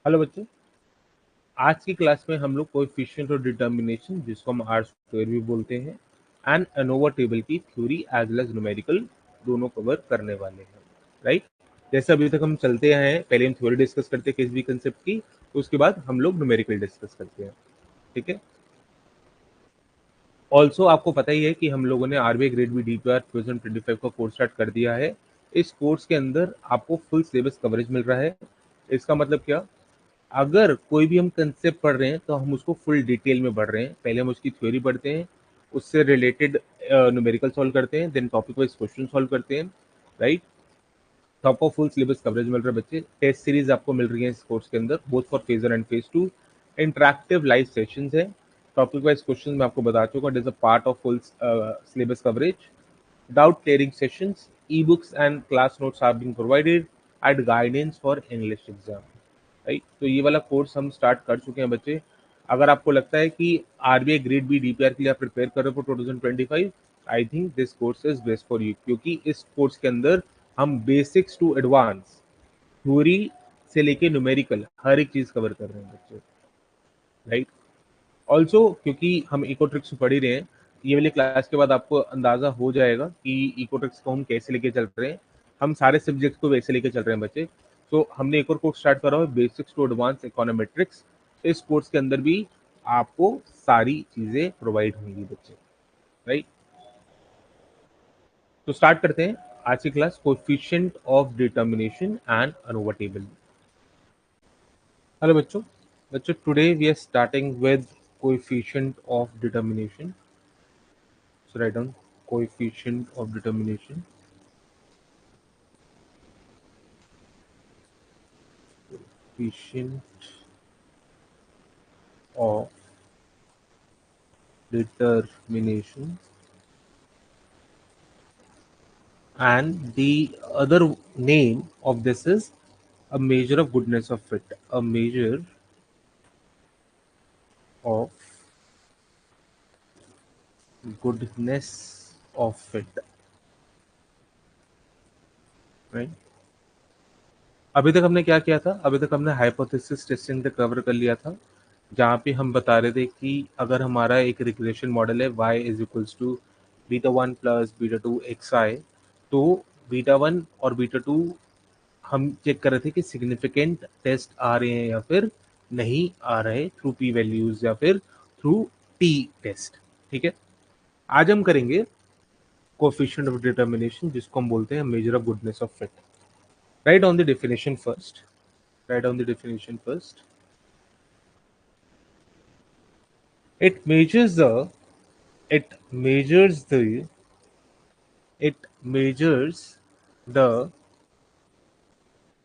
Hello बच्चों, आज की क्लास में हम लोग कोएफिशिएंट और डिटर्मिनेशन, जिसको हम आर स्क्वायर भी बोलते हैं, एंड एनोवा टेबल की theory as well as numerical दोनों कवर करने वाले हैं। राइट? जैसे अभी तक हम चलते आए हैं, पहले हम थ्योरी डिस्कस करते हैं किसी भी कंसेप्ट की, तो उसके बाद हम लोग न्यूमेरिकल डिस्कस करते हैं। ठीक है। ऑल्सो आपको पता ही है कि हम लोगों ने आरबीआई ग्रेड बी डीपीआर 2025 का कोर्स स्टार्ट कर दिया है। इस कोर्स के अंदर आपको फुल सिलेबस कवरेज मिल रहा है। इसका मतलब क्या? अगर कोई भी हम कंसेप्ट पढ़ रहे हैं तो हम उसको फुल डिटेल में पढ़ रहे हैं। पहले हम उसकी थ्योरी पढ़ते हैं, उससे रिलेटेड न्यूमेरिकल सॉल्व करते हैं, then topic wise question solve करते हैं। राइट? तो आपको फुल सिलेबस कवरेज मिल रहा है बच्चे। टेस्ट सीरीज आपको मिल रही है इस कोर्स के अंदर, both for phase 1 and phase 2। Interactive live sessions है। टॉपिक वाइज क्वेश्चन मैं आपको बता चुका, it is a part of full syllabus coverage. Doubt clearing sessions, ebooks and class notes are being provided and guidance for English exam. Right? तो ये वाला course हम start कर चुके हैं बच्चे। अगर आपको लगता है कि आरबीआई ग्रेड बी डीपीआर के लिए आप प्रिपेयर कर रहे हो for 2025, I think this course is best for you, क्योंकि इस कोर्स के अंदर हम बेसिक्स टू एडवांस थ्योरी से लेके न्यूमेरिकल हर एक चीज कवर कर रहे हैं बच्चे। राइट? ऑल्सो क्योंकि हम इकोट्रिक्स पढ़ ही रहे हैं, ये वाली क्लास के बाद आपको अंदाजा हो जाएगा कि इकोट्रिक्स को हम कैसे लेके चल रहे हैं। हम सारे सब्जेक्ट को वैसे लेके चल रहे हैं बच्चे। तो हमने एक और कोर्स स्टार्ट करा है, बेसिक्स टू एडवांस इकोनॉमेट्रिक्स। इस कोर्स के अंदर भी आपको सारी चीजें प्रोवाइड होंगी बच्चे। राइट? तो स्टार्ट करते हैं आज की class, coefficient of determination and ANOVA table. Hello बच्चों, today we are starting with coefficient of determination. So write down coefficient of determination. Coefficient of determination, and the other name of this is a measure of goodness of fit. A measure of goodness of fit. Right? अभी तक हमने क्या किया था? अभी तक हमने hypothesis testing तक कवर कर लिया था, जहाँ पे हम बता रहे थे कि अगर हमारा एक रिग्रेशन मॉडल है y is equals to beta one plus beta two x i, तो बीटा वन और बीटा टू हम चेक कर रहे थे कि सिग्निफिकेंट टेस्ट आ रहे हैं या फिर नहीं आ रहे थ्रू पी वैल्यूज या फिर थ्रू टी टेस्ट। ठीक है। आज हम करेंगे कोएफिशिएंट ऑफ डिटर्मिनेशन, जिसको हम बोलते हैं measure of goodness of fit. Right on the definition first. Write down the definition first. It measures the it measures the it measures the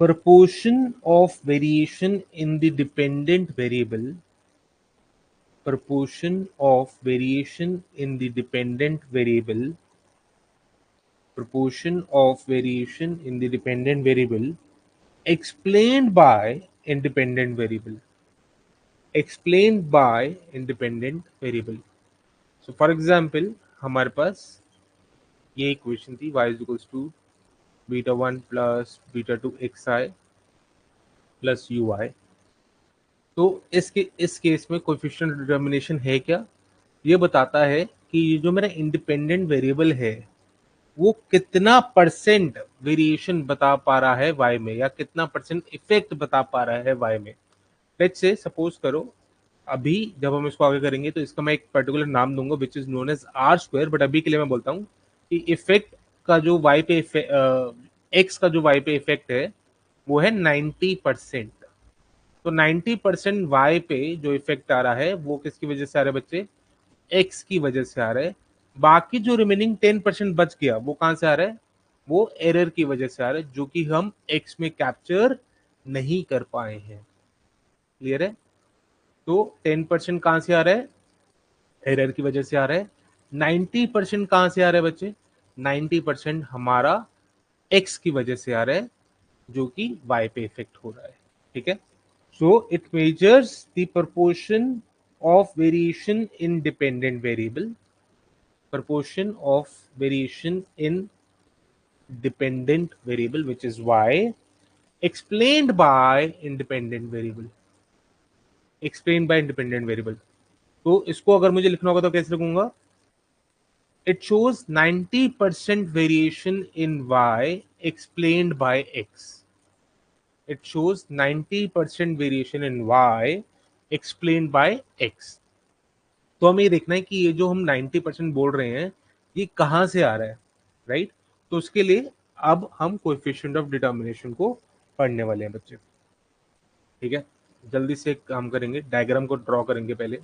proportion of variation in the dependent variable, proportion of variation in the dependent variable, proportion of variation in the dependent variable explained by independent variable, explained by independent variable. So for example, हमारे पास ये equation थी y is equals to beta one plus beta two x I plus u i. तो इस case में coefficient determination है क्या? ये बताता है कि ये जो मेरा इंडिपेंडेंट वेरिएबल है वो कितना परसेंट वेरिएशन बता पा रहा है y में, या कितना परसेंट इफेक्ट बता पा रहा है y में। लेट्स से सपोज करो, अभी जब हम इसको आगे करेंगे तो इसका मैं एक पर्टिकुलर नाम दूंगा which is known as r square, but अभी के लिए मैं बोलता हूँ कि इफेक्ट का जो y पे एक्स का जो y पे इफेक्ट है वो है 90%। तो 90% y पे जो इफेक्ट आ रहा है वो किसकी वजह से आ रहा है बच्चे? एक्स की वजह से आ रहा है। बाकी जो रिमेनिंग 10% बच गया वो कहां से आ रहा है? वो एरर की वजह से आ रहा है, जो कि हम एक्स में कैप्चर नहीं कर पाए हैं। क्लियर है? तो 10% कहां से आ रहा है? एरर की वजह से आ रहा है। 90% कहां से आ रहा है बच्चे? 90% हमारा एक्स की वजह से आ रहा है, जो कि वाई पे इफेक्ट हो रहा है। ठीक है। So it measures the proportion of variation in dependent variable, proportion of variation in dependent variable which is y, explained by independent variable, explain by independent variable. तो इसको अगर मुझे लिखना होगा तो कैसे लिखूंगा? It shows 90% variation in y explained by x. It shows 90% variation in y explained by x. तो हमें ये देखना है कि ये जो हम 90% बोल रहे हैं ये कहां से आ रहा है, राइट? तो उसके लिए अब हम कोएफिशिएंट ऑफ डिटर्मिनेशन को पढ़ने वाले हैं बच्चे। ठीक है, जल्दी से एक काम करेंगे, डायग्राम को ड्रॉ करेंगे पहले।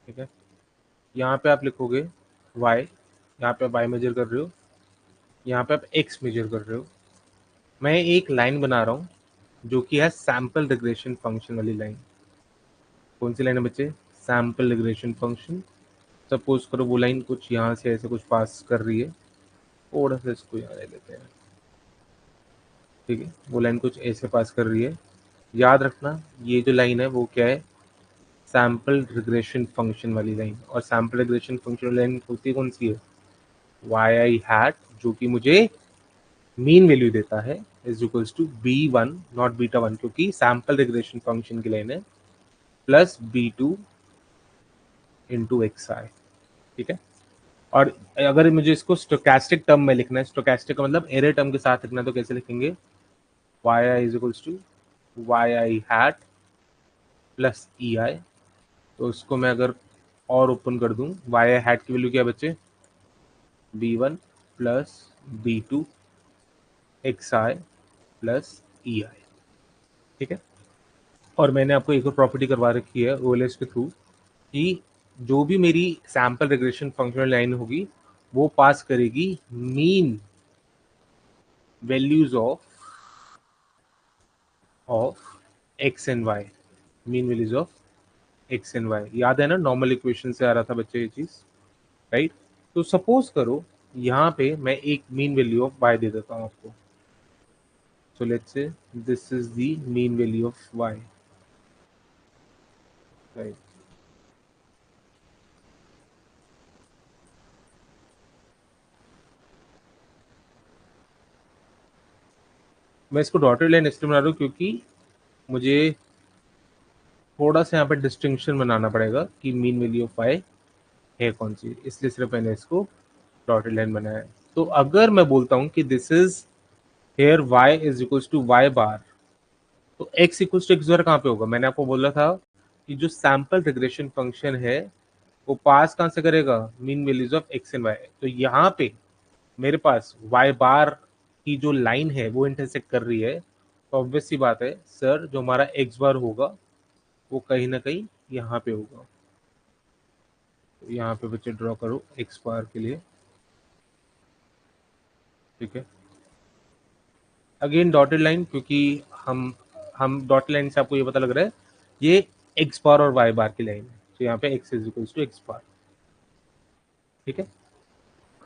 ठीक है, यहाँ पे आप लिखोगे y, यहाँ पे y मेजर कर रहे हो, यहाँ पे आप x मेजर कर रहे हो। मैं एक लाइन बना रहा हूँ जो कि है सैंपल रिग्रेशन फंक्शन वाली लाइन। कौन सी लाइन है बच्चे? Sample regression function. सपोज करो वो लाइन कुछ यहाँ से ऐसे कुछ पास कर रही है, थोड़ा सा इसको यहाँ ले लेते हैं। ठीक है, वो लाइन कुछ ऐसे पास कर रही है। याद रखना ये जो लाइन है वो क्या है? सैंपल रिग्रेशन फंक्शन वाली लाइन। और सैंपल रिग्रेशन फंक्शन वाली लाइन होती कौन सी है? वाई आई हैट, जो कि मुझे मीन वैल्यू देता है, is equals to b1 not beta one, क्योंकि सैंपल रिग्रेशन फंक्शन की लाइन है, plus b2 into x i. ठीक है, और अगर मुझे इसको स्टोकेस्टिक टर्म में लिखना है, स्टोकेस्टिक का मतलब एरर टर्म के साथ लिखना है, तो कैसे लिखेंगे? Y i is equals to Y I hat plus e i. तो इसको मैं अगर और ओपन कर दूं, वाई आई हैट की वैल्यू क्या है बच्चे? b1 plus b2 x I plus e i. ठीक है, और मैंने आपको एक और प्रॉपर्टी करवा रखी है ओएलएस के थ्रू कि जो भी मेरी सैंपल रिग्रेशन फंक्शनल लाइन होगी वो पास करेगी mean values of x and y, mean values of x and y. याद है ना, नॉर्मल इक्वेशन से आ रहा था बच्चे ये चीज, राइट? तो सपोज करो यहाँ पे मैं एक मीन वैल्यू ऑफ वाई दे देता हूँ आपको। So let's say this is the mean value of y, right? मैं इसको डॉटेड लाइन इसलिए बना रहा हूँ क्योंकि मुझे थोड़ा सा यहाँ पे डिस्टिंक्शन बनाना पड़ेगा कि मीन वैल्यू ऑफ वाई है कौन सी, इसलिए सिर्फ मैंने इसको डॉटेड लाइन बनाया है। तो अगर मैं बोलता हूँ कि this is here y is equals to y bar, तो x equals to x bar कहाँ पे होगा? मैंने आपको बोला था कि जो सैंपल रिग्रेशन फंक्शन है वो पास कहाँ से करेगा? Mean values of x and y. तो यहाँ पे मेरे पास y बार की जो लाइन है वो इंटरसेक्ट कर रही है, तो ऑब्वियस सी बात है सर जो हमारा x बार होगा वो कहीं ना कहीं यहाँ पे होगा। तो यहाँ पे बच्चे ड्रॉ करो x बार के लिए। ठीक है, अगेन डॉटेड लाइन, क्योंकि हम डॉटेड लाइन से आपको ये पता लग रहा है ये एक्स बार और वाई बार की लाइन है, तो यहाँ पे x is equals to x bar. ठीक है,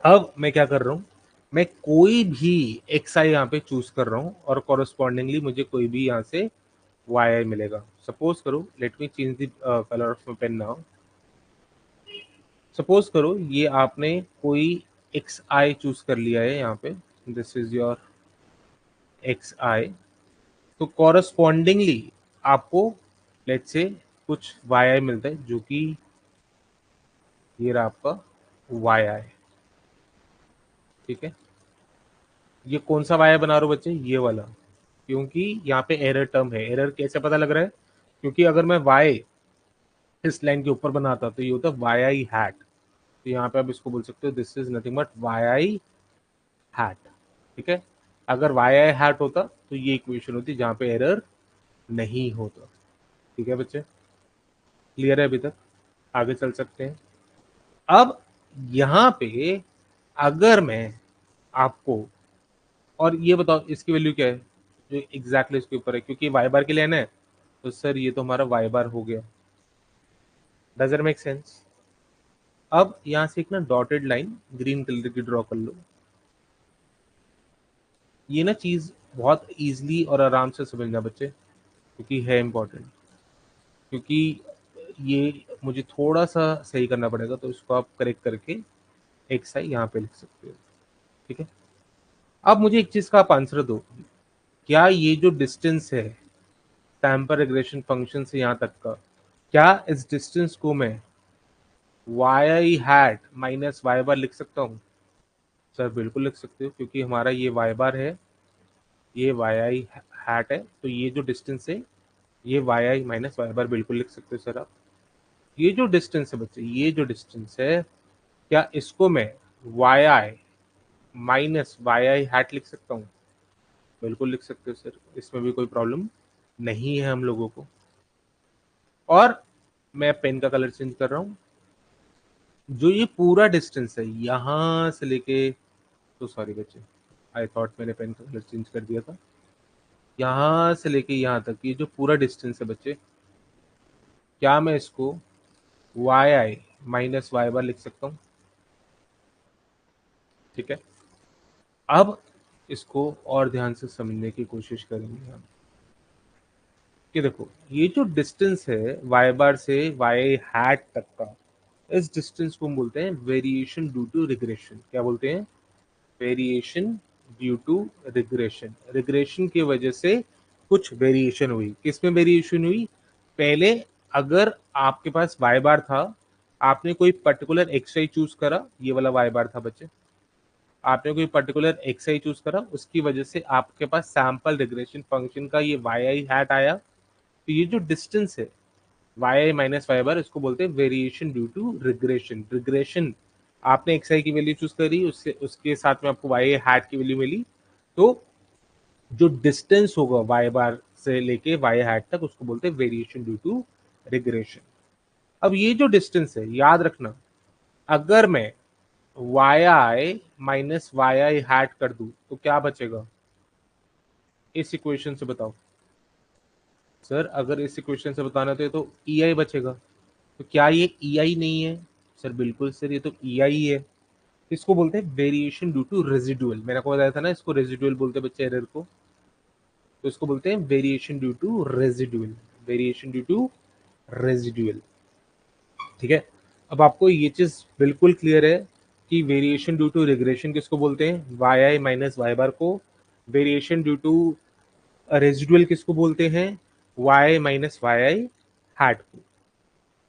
अब मैं क्या कर रहा हूँ, मैं कोई भी एक्स आई यहाँ पे चूज कर रहा हूँ और कॉरेस्पॉन्डिंगली मुझे कोई भी यहाँ से वाई आई मिलेगा। सपोज करो, let me change the colour of my pen now. Suppose करो ये आपने कोई एक्स आई चूज कर लिया है यहाँ पे, this is your x i. तो कॉरस्पॉन्डिंगली आपको लेट्स से कुछ वाई आई मिलता है, जो कि ये रहा आपका वाई आई। ठीक है, ये कौन सा वाई आई बना रहे हो बच्चे? ये वाला, क्योंकि यहाँ पे एरर टर्म है। एरर कैसे पता लग रहा है? क्योंकि अगर मैं वाई इस लाइन के ऊपर बनाता तो ये होता वाई आई हैट। तो यहाँ पे आप इसको बोल सकते हो this is nothing but why I hat. ठीक है, अगर वाई आई हैट होता तो ये इक्वेशन होती जहाँ पे एरर नहीं होता। ठीक है बच्चे, क्लियर है अभी तक? आगे चल सकते हैं। अब यहाँ पे अगर मैं आपको, और ये बताओ इसकी वैल्यू क्या है जो एग्जैक्टली इसके ऊपर है, क्योंकि वाई बार के लिए है, तो सर ये तो हमारा वाई बार हो गया। Does it make sense? अब यहाँ से एक ना डॉटेड लाइन ग्रीन कलर की ड्रॉ कर लो। ये ना चीज़ बहुत ईज़िली और आराम से समझना बच्चे, क्योंकि है इम्पोर्टेंट। क्योंकि ये मुझे थोड़ा-सा सही करना पड़ेगा, तो इसको आप करेक्ट करके xi यहाँ पे लिख सकते हो, ठीक है? अब मुझे एक चीज़ का आप आंसर दो, क्या ये जो डिस्टेंस है सैंपल रिग्रेशन फंक्शन से यहाँ तक का, क्या इस डिस्टेंस को मैं yi हैट माइनस y बार लिख सकता हूँ? सर बिल्कुल लिख सकते हो, क्योंकि हमारा ये y बार है, ये yi हैट है, तो ये जो डिस्टेंस है ये yi माइनस y बार बिल्कुल लिख सकते हो सर आप। ये जो डिस्टेंस है बच्चे, ये जो डिस्टेंस है, क्या इसको मैं yi माइनस yi हैट लिख सकता हूँ? बिल्कुल लिख सकते हो सर, इसमें भी कोई प्रॉब्लम नहीं है हम लोगों को। और मैं पेन का कलर चेंज कर रहा हूँ। जो ये पूरा डिस्टेंस है यहाँ से लेके, तो सॉरी बच्चे, आई थॉट मैंने पेन का कलर चेंज कर दिया था। यहाँ से लेके यहाँ तक ये जो पूरा डिस्टेंस है बच्चे, क्या मैं इसको yi माइनस y बार लिख सकता हूँ? ठीक है, अब इसको और ध्यान से समझने की कोशिश करेंगे हम कि देखो, ये जो डिस्टेंस है y बार से y हैट तक का, इस डिस्टेंस को हम बोलते हैं वेरिएशन ड्यू टू रिग्रेशन। क्या बोलते हैं? Variation due to regression. Regression की वजह से कुछ वेरिएशन हुई। किसमें वेरिएशन हुई? पहले अगर आपके पास y बार था, आपने कोई पर्टिकुलर xi चूज करा, ये वाला y बार था बच्चे, आपने कोई पर्टिकुलर xi चूज करा, उसकी वजह से आपके पास सैंपल रिग्रेशन फंक्शन का ये yi हैट आया। तो ये जो डिस्टेंस है yi माइनस y बार, इसको बोलते हैं variation due to regression. Regression, आपने xi की वैल्यू चूज करी, उससे उसके साथ में आपको y हैट की वैल्यू मिली, तो जो डिस्टेंस होगा y बार से लेके y हैट तक, उसको बोलते हैं वेरिएशन ड्यू टू रिग्रेशन। अब ये जो डिस्टेंस है, याद रखना, अगर मैं yi माइनस yi हैट कर दूं, तो क्या बचेगा? इस इक्वेशन से बताओ सर। अगर इस इक्वेशन से बताना तो ये तो ei बचेगा। तो क्या ये ei नहीं है? सर बिल्कुल सर, ये तो ei है। इसको बोलते हैं वेरिएशन ड्यू टू रेजिडुअल। मैंने आपको बताया था ना, इसको रेजिडुअल बोलते हैं बच्चे एरर को। तो इसको बोलते हैं variation due to residual. Variation due to residual, ठीक है। अब आपको ये चीज बिल्कुल क्लियर है कि वेरिएशन ड्यू टू रिग्रेशन किसको बोलते हैं? yi माइनस y बार को। वेरिएशन ड्यू टू रेजिडुअल किसको बोलते हैं? y माइनस yi हैट को।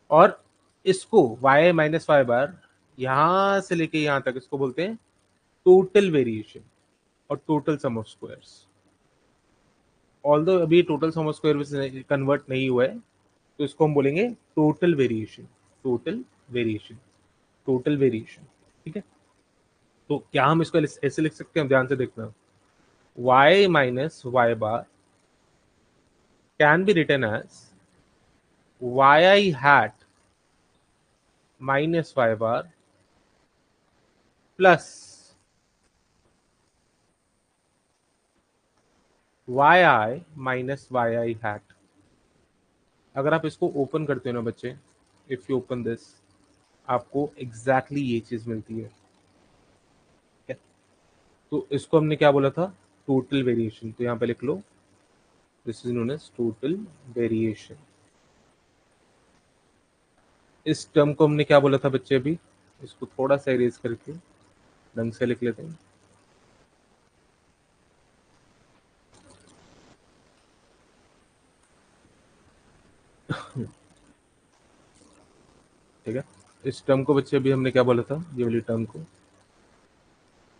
और इसको y माइनस y बार यहां से लेके यहां तक, इसको बोलते हैं टोटल वेरिएशन और total sum of squares. Although अभी टोटल सम ऑफ स्क्वायर में कन्वर्ट नहीं हुआ है, तो इसको हम बोलेंगे total variation. Total variation, total variation, ठीक है। तो क्या हम इसको ऐसे लिख सकते हैं? ध्यान से देखना, y minus y bar can be written as yi hat minus y bar plus yi minus yi hat. अगर आप इसको ओपन करते हो ना बच्चे, इफ यू ओपन दिस, आपको एग्जैक्टली ये चीज मिलती है। तो इसको हमने क्या बोला था? Total variation. तो यहाँ पे लिख लो, this is known as total variation. इस टर्म को हमने क्या बोला था बच्चे? अभी इसको थोड़ा सा इरेज करके ढंग से लिख लेते हैं। ठीक है, इस टर्म को बच्चे अभी हमने क्या बोला था? ये वाली टर्म को,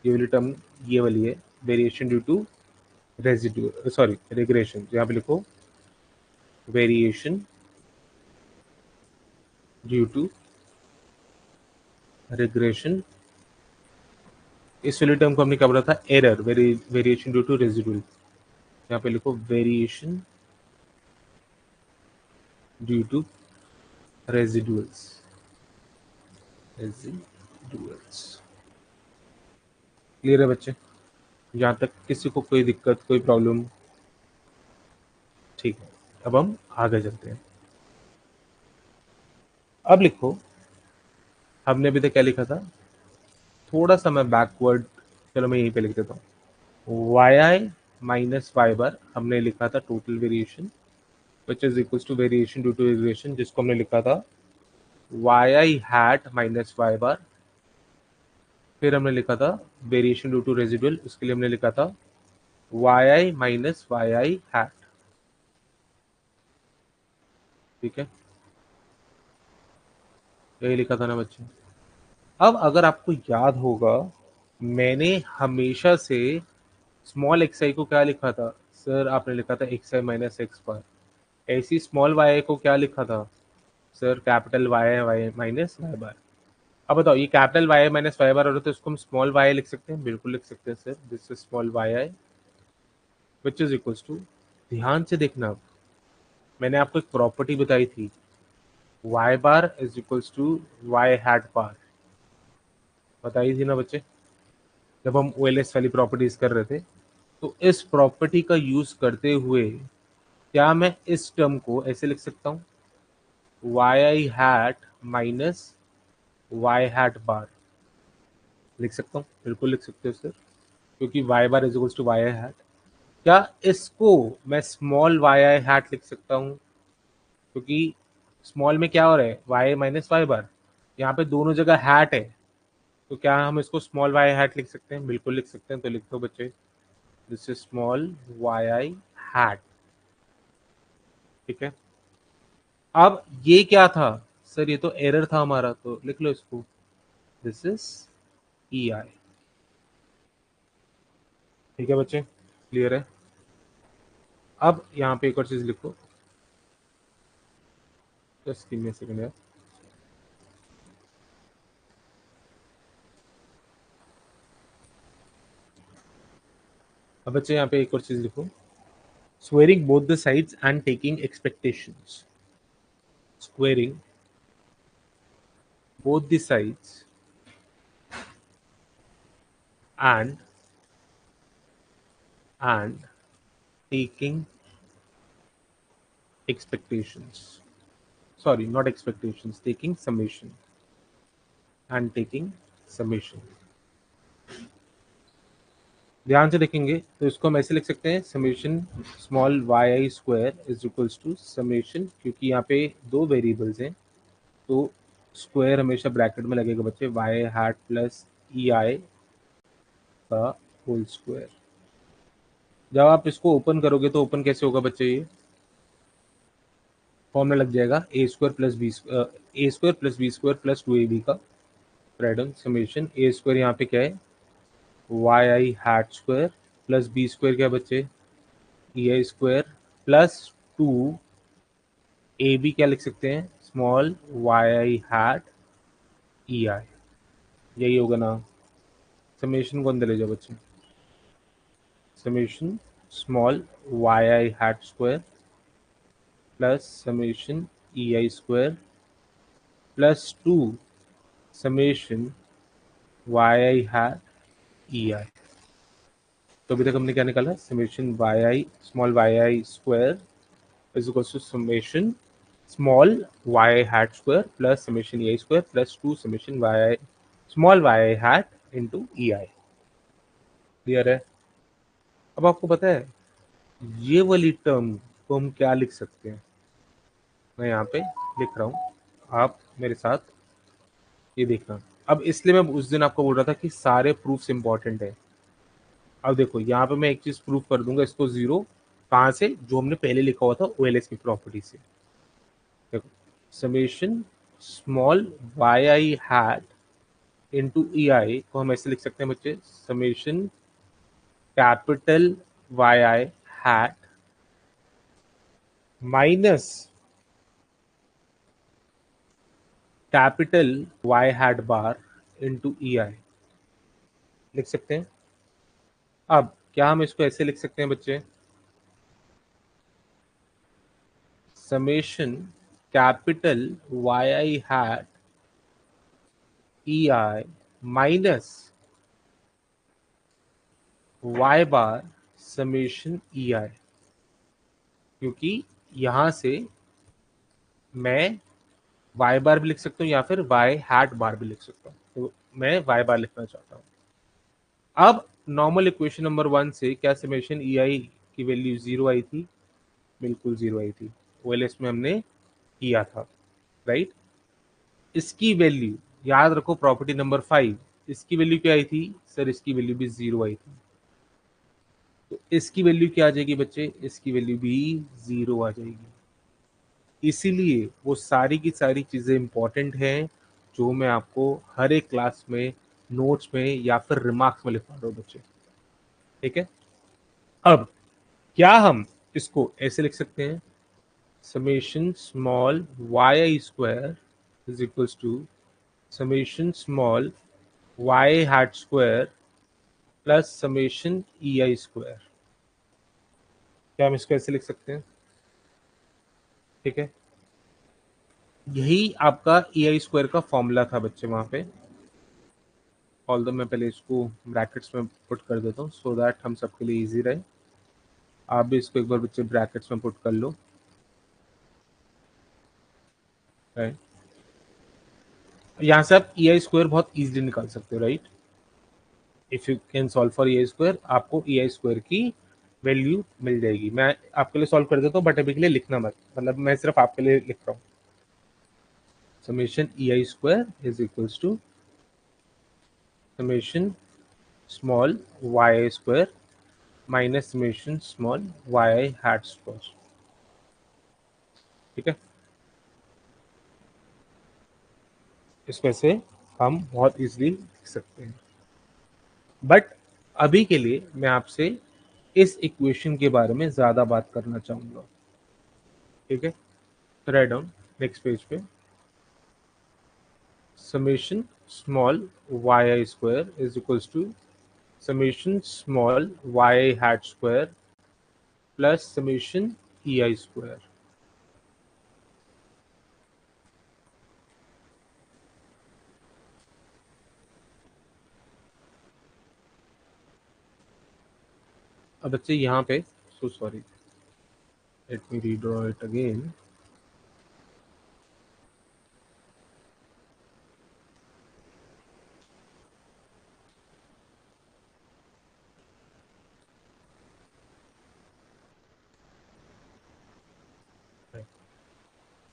ये वाली टर्म, ये वाली है variation due to residue, sorry regression. यहाँ पे लिखो वेरिएशन ड्यू टू रिग्रेशन। इस वाली टर्म को हमने क्या बोला था? Error. Variation due to residual. यहाँ पे लिखो variation due to residuals. Residuals, clear है बच्चे? यहाँ तक किसी को कोई दिक्कत, कोई प्रॉब्लम? ठीक है, अब हम आगे चलते हैं। अब लिखो, हमने अभी तक क्या लिखा था? थोड़ा सा मैं बैकवर्ड, चलो मैं यहीं पे लिख देता हूँ। Y I minus Y bar हमने लिखा था total variation which is equal to variation due to regression, जिसको हमने लिखा था वाई आई हैट माइनस वाई बार। फिर हमने लिखा था वेरिएशन ड्यू टू रेजिडुअल, उसके लिए हमने लिखा था Y I minus Y I hat. ठीक है, यही लिखा था ना बच्चे। अब अगर आपको याद होगा, मैंने हमेशा से स्मॉल एक्स आई को क्या लिखा था सर? आपने लिखा था एक्स आई माइनस एक्स बार। ऐसी स्मॉल वाई आई को क्या लिखा था सर? कैपिटल वाई आई वाई माइनस वाई बार। अब बताओ, ये capital Y I minus Y बार हो रहा है तो इसको हम स्मॉल वाई आई लिख सकते हैं? बिल्कुल लिख सकते हैं sir. This is small Y I which is equal to, ध्यान से देखना, अब मैंने आपको एक प्रॉपर्टी बताई थी, y bar is equals to y hat bar, बताई थी ना बच्चे जब हम ओएलएस वाली प्रॉपर्टीज कर रहे थे। तो इस प्रॉपर्टी का यूज करते हुए क्या मैं इस टर्म को ऐसे लिख सकता हूँ, वाई आई hat minus Y hat bar? लिख सकता हूँ, बिल्कुल लिख सकते हो सर, क्योंकि Y bar is equals to Y I hat. क्या इसको मैं स्मॉल वाई आई हैट लिख सकता हूँ? क्योंकि स्मॉल में क्या हो रहा है, वाई माइनस वाई बार, यहाँ पे दोनों जगह हैट है, तो क्या हम इसको स्मॉल वाई हैट लिख सकते हैं? बिल्कुल लिख सकते हैं। तो लिख दो बच्चे, this is small Y I hat. ठीक है, अब ये क्या था सर? ये तो एरर था हमारा, तो लिख लो इसको, दिस इज ई आई। ठीक है बच्चे, क्लियर है? अब यहाँ पे एक और चीज लिखो, just give me a second यार। अब बच्चे यहाँ पे एक और चीज लिखो, squaring both the sides and taking expectations. Squaring both the sides and taking expectations, sorry not expectations, taking summation and taking summation। ध्यान से देखेंगे तो इसको हम ऐसे लिख सकते हैं, summation small Y I square is equals to summation, क्योंकि यहाँ पे दो वेरिएबल्स हैं तो स्क्वायर हमेशा ब्रैकेट में लगेगा बच्चे, वाई हैट प्लस ई आई का होल स्क्वायर। जब आप इसको ओपन करोगे तो ओपन कैसे होगा बच्चे? ये फॉर्मूला लग जाएगा a square plus b, a square plus b square plus two a b का फ्रेडम समेशन। ए स्क्वायर यहाँ पे क्या है, वाई आई hat square, plus b square क्या बच्चे, e I square, plus two a b क्या लिख सकते हैं, small Y I hat e i. यही होगा ना? समेशन को अंदर ले जाओ बच्चे, summation small Y I hat square plus summation E I square plus two summation Y I hat e i. तो अभी तक हमने क्या निकाला, summation Y i small Y I square is equal to summation small Y hat square plus summation E I square plus two summation Y i small Y hat into E i. Clear है? अब आपको पता है ये वाली term को हम क्या लिख सकते हैं? मैं यहाँ पे लिख रहा हूँ, आप मेरे साथ ये देखना। अब इसलिए मैं उस दिन आपको बोल रहा था कि सारे प्रूफ्स इंपॉर्टेंट है। अब देखो यहाँ पे मैं एक चीज प्रूफ कर दूंगा, इसको जीरो कहाँ से, जो हमने पहले लिखा हुआ था ओएलएस की प्रॉपर्टी से। देखो, summation small Y I hat into E I को हम ऐसे लिख सकते हैं बच्चे, summation capital Y I hat minus capital Y hat bar into E I लिख सकते हैं। अब क्या हम इसको ऐसे लिख सकते हैं बच्चे, समेशन कैपिटल वाई आई हैट ई आई माइनस वाई बार समेशन ई आई, क्योंकि यहां से मैं वाई बार भी लिख सकता हूँ या फिर वाई हैट बार भी लिख सकता हूँ, तो मैं वाई बार लिखना चाहता हूँ। अब नॉर्मल इक्वेशन नंबर 1 से क्या समेशन ई आई की वैल्यू 0 आई थी? बिल्कुल 0 आई थी, ओएलएस में हमने किया था, राइट? इसकी वैल्यू याद रखो, प्रॉपर्टी नंबर 5, इसकी वैल्यू क्या आई थी? सर इसकी वैल्यू भी 0 आई थी। तो इसकी वैल्यू क्या आ जाएगी बच्चे? इसकी वैल्यू भी 0 आ जाएगी। इसीलिए वो सारी की सारी चीजें इंपॉर्टेंट हैं जो मैं आपको हर एक क्लास में, नोट्स में या फिर रिमार्क्स में लिखवा रहा हूँ बच्चे, ठीक है? अब क्या हम इसको ऐसे लिख सकते हैं? Summation small Y I square is equals to summation small Y hat square plus summation E I square. क्या हम इसको ऐसे लिख सकते हैं? ठीक है, यही आपका ई आई स्क्वायर का फॉर्मूला था बच्चे वहां पे। ऑल दो मैं पहले इसको ब्रैकेट्स में पुट कर देता हूँ सो दैट हम सबके लिए इजी रहे। आप भी इसको एक बार बच्चे ब्रैकेट्स में पुट कर लो, राइट? यहाँ से आप ई आई स्क्वायर बहुत इजीली निकाल सकते हो, right? If you can solve for E I square, आपको ई आई स्क्वायर की वैल्यू मिल जाएगी। मैं आपके लिए सॉल्व कर देता हूँ, बट अभी के लिए लिखना मत, मतलब मैं सिर्फ आपके लिए लिख रहा हूँ। Summation E I square is equals to summation small Y I square minus summation small Y I hat square, ठीक है? इस वजह से हम बहुत इजीली लिख सकते हैं। बट अभी के लिए मैं आपसे इस इक्वेशन के बारे में ज्यादा बात करना चाहूंगा, ठीक है? राइट डाउन नेक्स्ट पेज पे, summation small Y I square is equals to summation small Y I hat square plus summation E I square. अब बच्चे यहाँ पे, so sorry, let me redraw it again.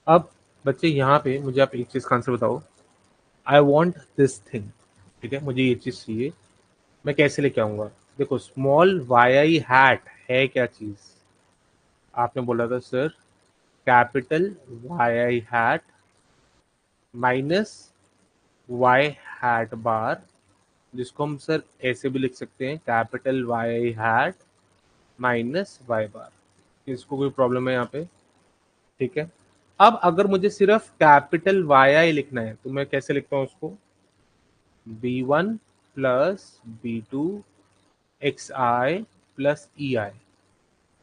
अब बच्चे यहाँ पे मुझे आप एक चीज का आंसर बताओ, आई वॉन्ट दिस थिंग, ठीक है? मुझे ये चीज चाहिए, मैं कैसे लेके आऊंगा? देखो, स्मॉल वाई आई हैट है क्या चीज? आपने बोला था सर कैपिटल वाई आई हैट माइनस वाई हैट बार, जिसको हम सर ऐसे भी लिख सकते हैं, कैपिटल वाई आई हैट माइनस वाई बार। इसको कोई प्रॉब्लम है यहाँ पे? ठीक है, अब अगर मुझे सिर्फ कैपिटल वाई आई लिखना है तो मैं कैसे लिखता हूँ उसको? b1 प्लस b2 एक्स आई प्लस ई आई।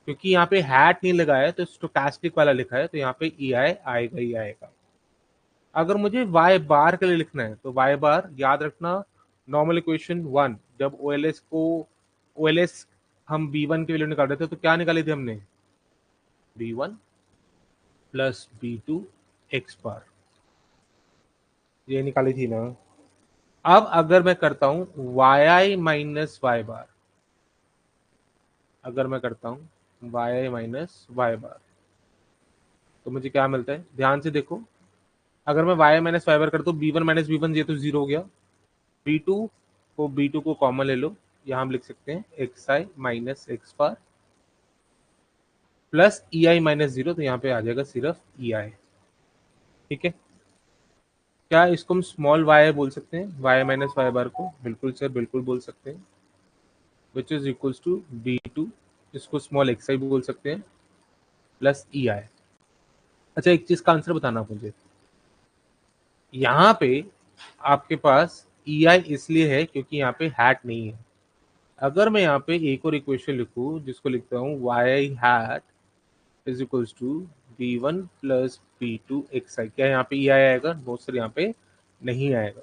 क्योंकि यहाँ पे हैट नहीं लगाया है तो स्टोकास्टिक वाला लिखा है, तो यहाँ पे ई आई आएगा ही आएगा। अगर मुझे वाई बार के लिए लिखना है तो वाई बार याद रखना, नॉर्मल इक्वेशन 1, जब ओएलएस को ओएलएस हम b1 की वैल्यू निकाल रहे थे तो क्या निकाली थी हमने? b1 प्लस b2 एक्स बार, ये निकाली थी ना? अब अगर मैं करता हूं वाई आई माइनस वाई बार, अगर मैं करता हूं Y I minus Y bar तो मुझे क्या मिलता है? ध्यान से देखो, अगर मैं वाई माइनस वाई बार करता हूँ B one minus B one, ये तो जीरो हो गया। बी टू को कॉमन ले लो, यहां हम लिख सकते हैं एक्स आई माइनस एक्स बार प्लस ई आई माइनस जीरो, तो यहाँ पे आ जाएगा सिर्फ ई आई, ठीक है? क्या इसको हम स्मॉल वाई बोल सकते हैं, वाई माइनस वाई बार को? बिल्कुल सर, बिल्कुल बोल सकते हैं, विच इज इक्वल्स टू b2, इसको स्मॉल एक्स आई बोल सकते हैं, प्लस ई आई। अच्छा, एक चीज का आंसर बताना आप मुझे, यहाँ पे आपके पास ई आई इसलिए है क्योंकि यहाँ पे हैट नहीं है। अगर मैं यहाँ पे एक और इक्वेशन लिखूं जिसको लिखता हूँ Y I hat is equals to b1 plus b2 x I, क्या यहाँ पे ई आई आएगा? नो सर, यहाँ पे नहीं आएगा।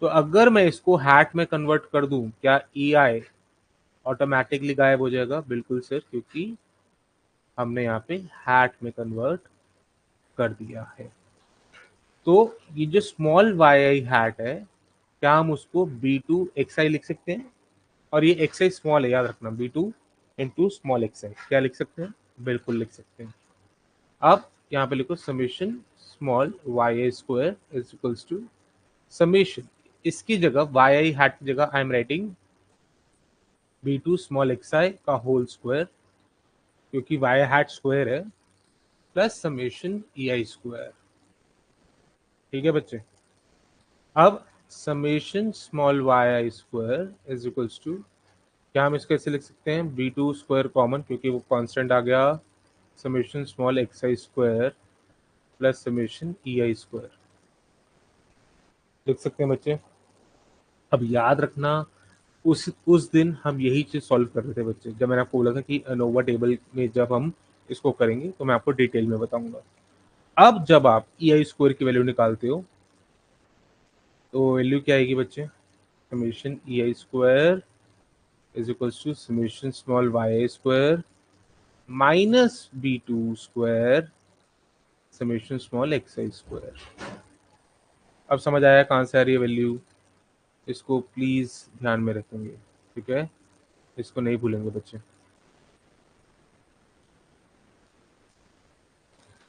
तो अगर मैं इसको हैट में कन्वर्ट कर दूं, क्या ई आई ऑटोमेटिकली गायब हो जाएगा? बिल्कुल सर, क्योंकि हमने यहाँ पे हैट में कन्वर्ट कर दिया है। तो ये जो स्मॉल वाई आई हैट है, क्या हम उसको बी टू एक्स आई लिख सकते हैं? और ये एक्स स्मॉल है, याद रखना, b2 इंटू स्मॉल एक्स, क्या लिख सकते हैं, बिल्कुल लिख सकते हैं। अब यहाँ पे लिखो summation small y square is equals to summation, इसकी जगह y हैट की जगह I am writing b2 small xi का होल स्क्वायर, क्योंकि y हैट स्क्वायर है, प्लस समेशन ei स्क्वायर। ठीक है बच्चे, अब summation small y square is equals to, क्या हम इसको ऐसे लिख सकते हैं, b2 स्क्वायर कॉमन क्योंकि वो कांस्टेंट आ गया, summation small xi square plus summation ei square, लिख सकते हैं बच्चे। अब याद रखना, उस दिन हम यही चीज सॉल्व कर रहे थे बच्चे, जब मैंने आपको बोला था कि अनोवा टेबल में जब हम इसको करेंगे तो मैं आपको डिटेल में बताऊंगा। अब जब आप ei स्क्वायर की वैल्यू निकालते हो तो वैल्यू क्या आएगी बच्चे, summation ei square is equals to summation small y square minus b2 square summation small xi square. अब समझ आया कहाँ से आ रही है वैल्यू, इसको प्लीज ध्यान में रखेंगे, ठीक है, इसको नहीं भूलेंगे बच्चे,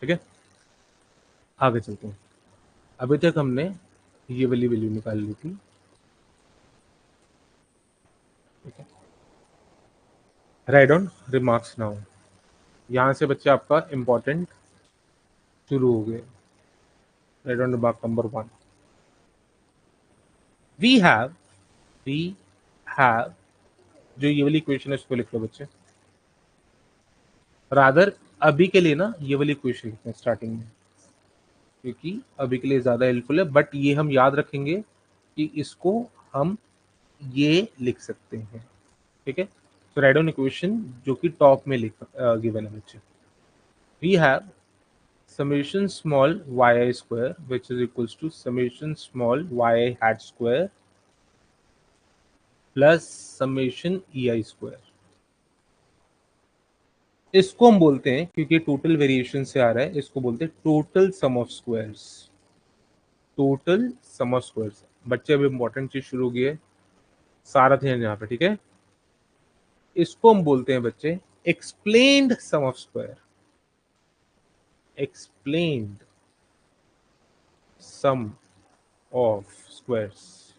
ठीक है। आगे चलते हैं, अभी तक हमने ये वाली वैल्यू निकाल ली थी, ठीक है। राइट डाउन रिमार्क्स नाउ, यहाँ से बच्चे आपका इंपॉर्टेंट शुरू हो गए। Right down remark number 1, we have we have, जो ये वाली इक्वेशन है उसको लिख लो बच्चे, रादर अभी के लिए ना ये वाली इक्वेशन लिखते हैं स्टार्टिंग में, क्योंकि अभी के लिए ज्यादा हेल्पफुल है, बट ये हम याद रखेंगे कि इसको हम ये लिख सकते हैं, ठीक है। सो राइट डाउन इक्वेशन जो कि टॉप में लिख गिवन है बच्चे, we have summation small yi square which is equals to summation small yi hat square plus summation ei square। इसको हम बोलते हैं, क्योंकि टोटल वेरिएशन से आ रहा है, इसको बोलते हैं total sum of squares, total sum of squares. बच्चे अब इंपॉर्टेंट चीज शुरू हो गई है, सारा ध्यान यहाँ पे, ठीक है। इसको हम बोलते हैं बच्चे explained sum of square, explained sum of squares,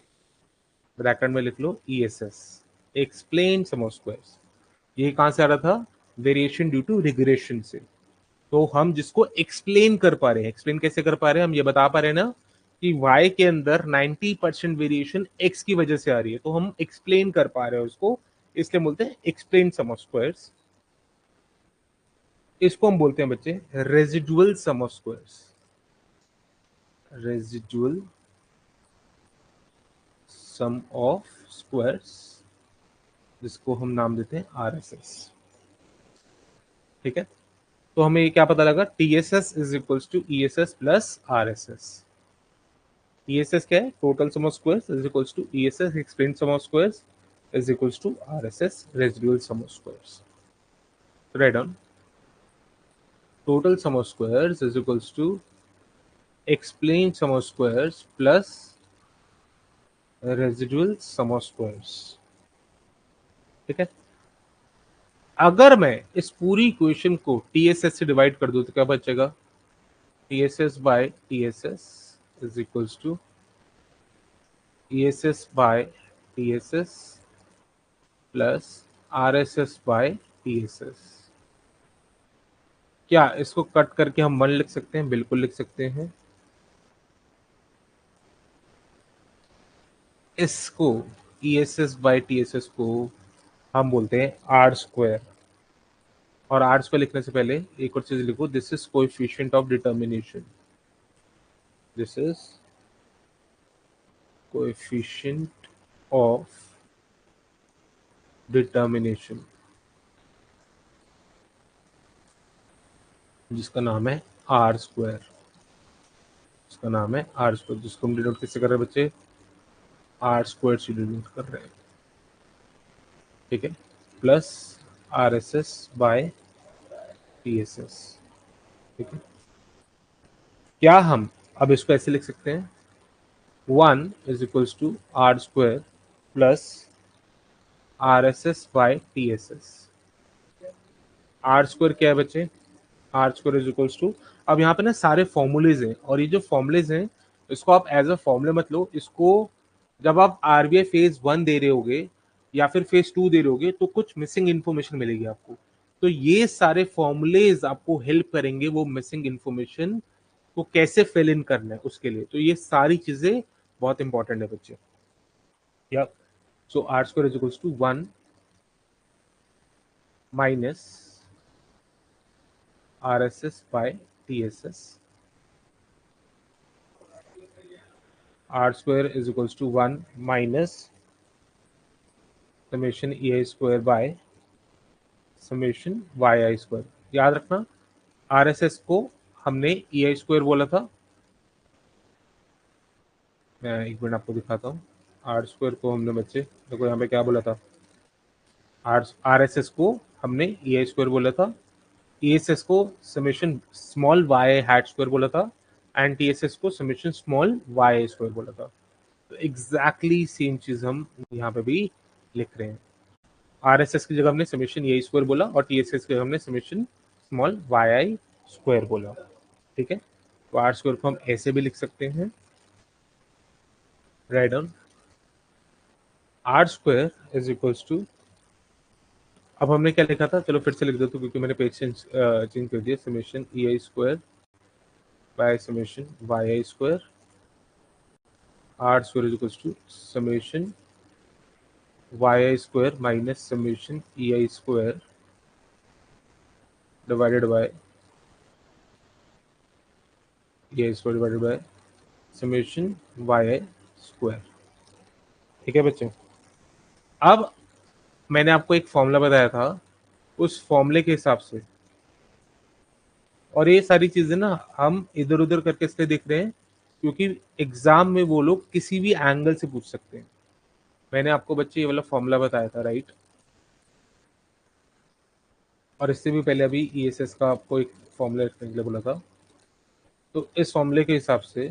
bracket में लिख लो ESS, explain sum of squares. ये कहां से आ रहा था, वेरिएशन ड्यू टू रिग्रेशन से। तो हम जिसको एक्सप्लेन कर पा रहे हैं, एक्सप्लेन कैसे कर पा रहे हैं, हम ये बता पा रहे हैं ना कि y के अंदर 90% वेरिएशन x की वजह से आ रही है, तो हम एक्सप्लेन कर पा रहे हैं उसको, इसलिए बोलते हैं एक्सप्लेन सम ऑफ स्क्वायर्स। इसको हम बोलते हैं बच्चे residual sum of squares, residual sum of squares, जिसको हम नाम देते हैं RSS, ठीक है। तो हमें ये क्या पता लगा, TSS is equals to ESS plus RSS। ESS क्या है, total sum of squares is equals to ESS explain sum of squares is equals to RSS residual sum of squares. Right down total sum of squares is equals to explain sum of squares plus residual sum of squares, ठीक है। अगर मैं इस पूरी equation को TSS से divide कर दूं तो क्या बचेगा, TSS by TSS is equals to ESS by TSS plus RSS by TSS। क्या इसको कट करके हम 1 लिख सकते हैं, बिल्कुल लिख सकते हैं। इसको ESS by TSS को हम बोलते हैं R स्क्वायर, और R स्क्वायर लिखने से पहले एक और चीज लिखो, this is coefficient of determination, this is coefficient of determination, जिसका नाम है R स्क्वायर, इसका नाम है R स्क्वायर, जिसको हम डिनोट किससे कर रहे हैं बच्चे, R स्क्वायर से डिनोट कर रहे हैं, ठीक है, प्लस RSS बाय TSS, ठीक है। क्या हम अब इसको ऐसे लिख सकते हैं, 1 is equals to R square plus R S S by T S S. R square क्या है बच्चे? R square is equals to, अब यहाँ पे ना सारे फॉर्मूलेज हैं, और ये जो फॉर्मूलेज हैं इसको आप एज अ फॉर्मूले मत लो, इसको जब आप आरबीआई फेज 1 दे रहे होगे या फिर फेज 2 दे रहे होगे तो कुछ मिसिंग इन्फॉर्मेशन मिलेगी आपको, तो ये सारे फॉर्मूलेज आपको हेल्प करेंगे वो मिसिंग इन्फॉर्मेशन को कैसे फिल इन करना है उसके लिए, तो ये सारी चीजें बहुत इंपॉर्टेंट है बच्चे। या so R square is equals to 1 minus R S S by T S S. R square is equals to 1 minus summation E I square by summation Y I square. याद रखना आर एस एस को हमने ई आई square बोला था, मैं एक minute आपको दिखाता हूँ। आर स्क्वायर को हमने बच्चे देखो यहाँ पे क्या बोला था, आर आर एस एस को हमने ई आई स्क्वायर बोला था, ई एस एस को summation small Y hat square बोला था, एंड टी एस एस को समेशन स्मॉल वाई स्क्वायर बोला था। तो एग्जैक्टली सेम चीज हम यहाँ पे भी लिख रहे हैं। आर एस एस की जगह हमने समेशन ए स्क्वायर बोला और टी एस एस की जगह हमने समेशन स्मॉल वाई आई स्क्वायर बोला। ठीक है, तो आर स्क्वायर को हम ऐसे भी लिख सकते हैं, right down R square is equals to, अब हमने क्या लिखा था, चलो फिर से लिख देता हूँ क्योंकि मैंने पेज चेंज कर दिया, summation E I square by summation Y I square, are square is equals to summation Y I square minus summation E I square divided by A square divided by summation Y I square. ठीक है बच्चे, अब मैंने आपको एक formula बताया था, उस फॉर्मूले के हिसाब से, और ये सारी चीजें ना हम इधर उधर करके इसलिए देख रहे हैं क्योंकि एग्जाम में वो लोग किसी भी एंगल से पूछ सकते हैं। मैंने आपको बच्चे ये वाला फॉर्मूला बताया था, राइट, और इससे भी पहले अभी ईएसएस का आपको एक फॉर्मूला लिखने के लिए बोला था। तो इस फॉर्मूले के हिसाब से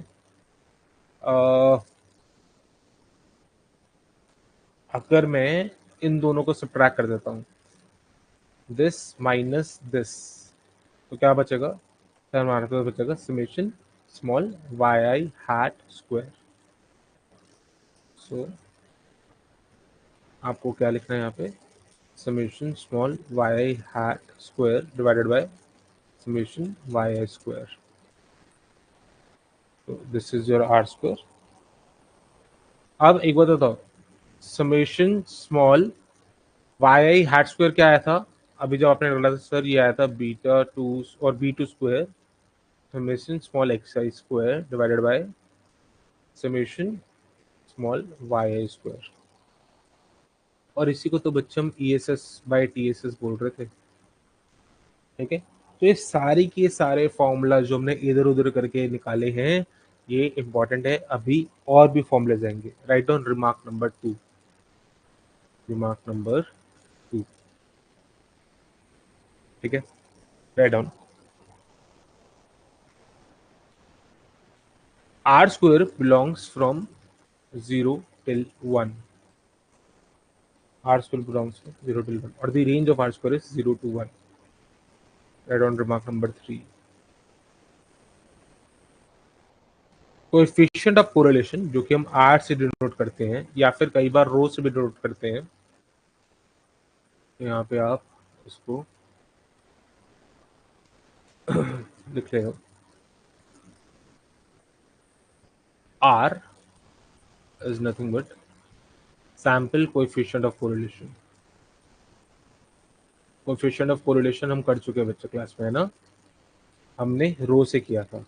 अगर मैं इन दोनों को सब्ट्रैक्ट कर देता हूँ, दिस माइनस दिस, तो क्या बचेगा, तो हमारे पास बचेगा समेशन स्मॉल वाई आई हैट स्क्वायर। सो आपको क्या लिखना है यहाँ पे, summation small Y I hat square divided by summation Y I square. तो this is your are square. अब एक बात बताओ, समेशन स्मॉल वाई आई हैट स्क्वायर क्या आया था, अभी जब आपने बोला था सर ये आया था बीटा टू और B two square, summation small x I square divided by summation small Y I square. और इसी को तो बच्चे हम E S S by T S S बोल रहे थे। ठीक है, तो ये सारी के सारे फॉर्मूला जो हमने इधर उधर करके निकाले हैं ये इंपॉर्टेंट है, अभी और भी फॉर्मूले जाएंगे। Right down remark number 2, remark number 2। ठीक है, right down R square belongs from 0 till 1, R square belongs from 0 till 1 और the range of R square is 0 to 1। Right down remark number 3, coefficient of correlation जो कि हम are से denote करते हैं या फिर कई बार रो से भी डिनोट करते हैं, यहाँ पे आप इसको लिख रहे हो, R is nothing but sample coefficient of correlation. Coefficient of correlation हम कर चुके हैं बच्चे क्लास में, है ना, हमने रो से किया था,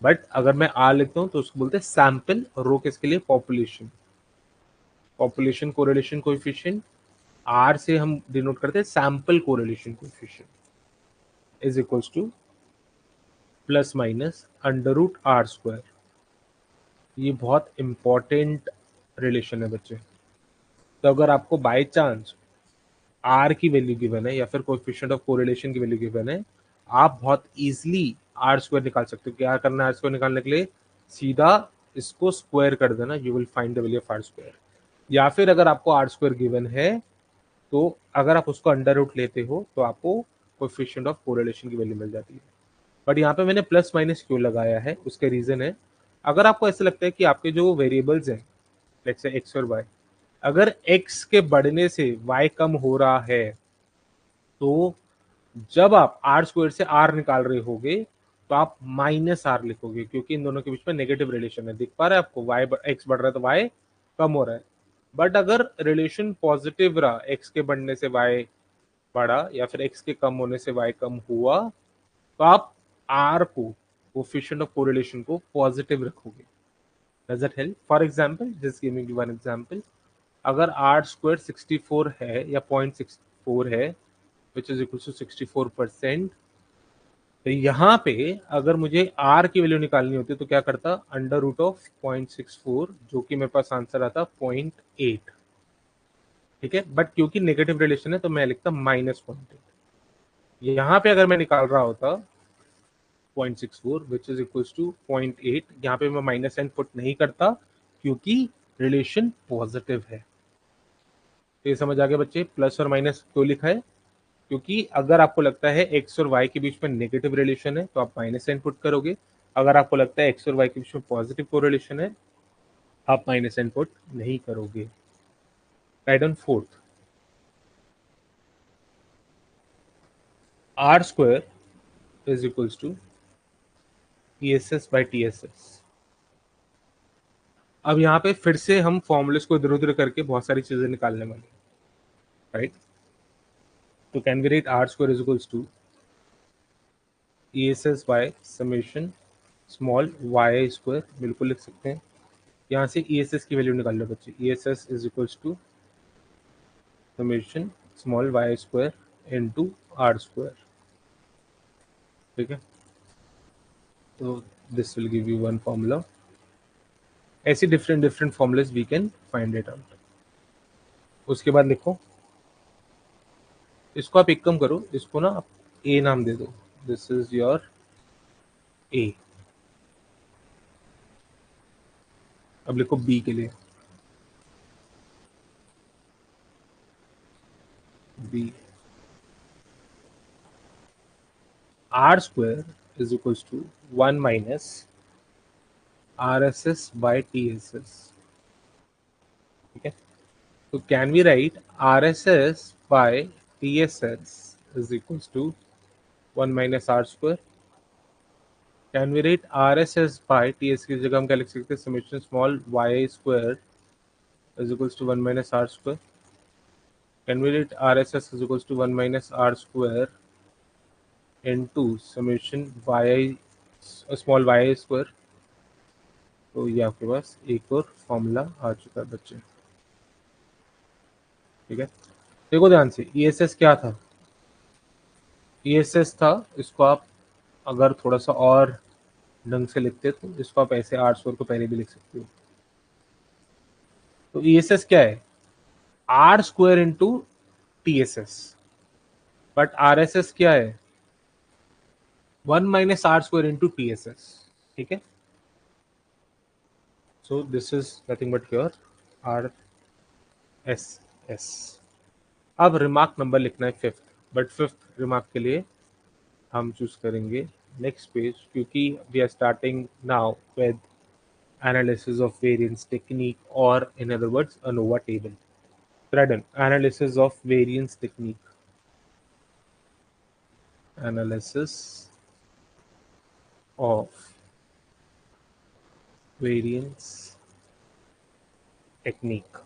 बट अगर मैं आर लिखता हूँ तो उसको बोलते हैं सैंपल, रो किसके लिए, population, population correlation coefficient, R से हम डिनोट करते हैं sample correlation coefficient is equals to plus minus under root R square. ये बहुत इंपॉर्टेंट रिलेशन है बच्चे। तो अगर आपको बाय चांस आर की वैल्यू गिवन है या फिर कोएफिशिएंट ऑफ कोरिलेशन की वैल्यू गिवन है, आप बहुत इजीली आर स्क्वायर निकाल सकते हो। क्या करना है आर स्क्वायर निकालने के लिए, सीधा इसको स्क्वायर कर देना, you will find the value of R square. या फिर अगर आपको आर स्क्वायर गिवन है तो अगर आप उसको अंडर रूट लेते हो तो आपको कोएफिशिएंट ऑफ कोरिलेशन की वैल्यू मिल जाती है। बट यहाँ पे मैंने प्लस माइनस क्यों लगाया है, उसके रीजन है, अगर आपको ऐसा लगता है कि आपके जो वेरिएबल्स हैं, लेट्स से एक्स और वाई, अगर एक्स के बढ़ने से वाई कम हो रहा है, तो जब आप आर स्क्वायर से आर निकाल रहे होगे तो आप माइनस आर लिखोगे, क्योंकि इन दोनों के बीच में नेगेटिव रिलेशन है। दिख पा रहा है आपको, वाई एक्स बढ़ रहा है तो वाई कम हो रहा है। बट अगर रिलेशन पॉजिटिव रहा, एक्स के बढ़ने से वाई बढ़ा या फिर एक्स के कम होने से वाई कम हुआ, तो आप आर को, कोएफिशिएंट ऑफ कोरिलेशन को पॉजिटिव रखोगे। Does it help? For example, just give me one example, अगर आर स्क्वायर 64 है या 0.64 है, विच इज इक्वल टू 64%, तो यहाँ पे अगर मुझे आर की वैल्यू निकालनी होती तो क्या करता, अंडर रूट ऑफ 0.64, जो कि मेरे पास आंसर आता 0.8। ठीक है, बट क्योंकि नेगेटिव रिलेशन है तो मैं लिखता -0.8। यहाँ पे अगर मैं निकाल रहा होता 0.64 विच इज इक्वल टू 0.8, यहाँ पे मैं माइनस साइन पुट नहीं करता क्योंकि रिलेशन पॉजिटिव है। तो ये समझ आ गया बच्चे, प्लस और माइनस क्यों लिखा है? क्योंकि अगर आपको लगता है एक्स और वाई के बीच में नेगेटिव रिलेशन है तो आप माइनस साइन पुट करोगे, अगर आपको लगता है एक्स और वाई के बीच में पॉजिटिव कोरिलेशन है, आप माइनस साइन पुट नहीं करोगे। Right on fourth, R square is equals to E S S by T S S. अब यहाँ पे फिर से हम फॉर्मूलेस को इधर उधर करके बहुत सारी चीजें निकालने वाले हैं, राइट? तो can we write R square is equals to E S S by summation small Y square, बिल्कुल लिख सकते हैं। यहाँ से ई एस एस की वैल्यू निकाल लो बच्चे, E S S is equals to summation small Y square into R square. ठीक है, तो this will give you one formula. ऐसी different different formulas we can find it out. उसके बाद लिखो, इसको आप एक कम करो, इसको ना आप ए नाम दे दो, दिस इज योर ए। अब लिखो बी के लिए, B R square is equals to 1 minus R S S by T S S. ठीक है, तो can we write R S S by T S S is equals to 1 minus are square. Can we write R S S by T S की जगह हम क्या लिख सकते हैं, summation small Y square is equals to 1 minus are square. Can we write R S S is equals to 1 minus are square into summation Y small Y square. तो ये आपके पास एक और फॉर्मूला आ चुका है बच्चे। ठीक है, देखो ध्यान से, ई एस एस क्या था, ई एस एस था, इसको आप अगर थोड़ा सा और ढंग से लिखते तो इसको आप ऐसे आर स्क्वायर को पहले भी लिख सकते हो। तो ई एस एस क्या है, are square into T S S, but R S S क्या है, 1 minus are square into T S S. ठीक है, so this is nothing but your R S S. अब रिमार्क नंबर लिखना है फिफ्थ, बट फिफ्थ रिमार्क के लिए हम चूज करेंगे नेक्स्ट पेज, क्योंकि we are starting now with analysis of variance technique, or in other words ANOVA table. Radon, analysis of variance technique, analysis of variance technique.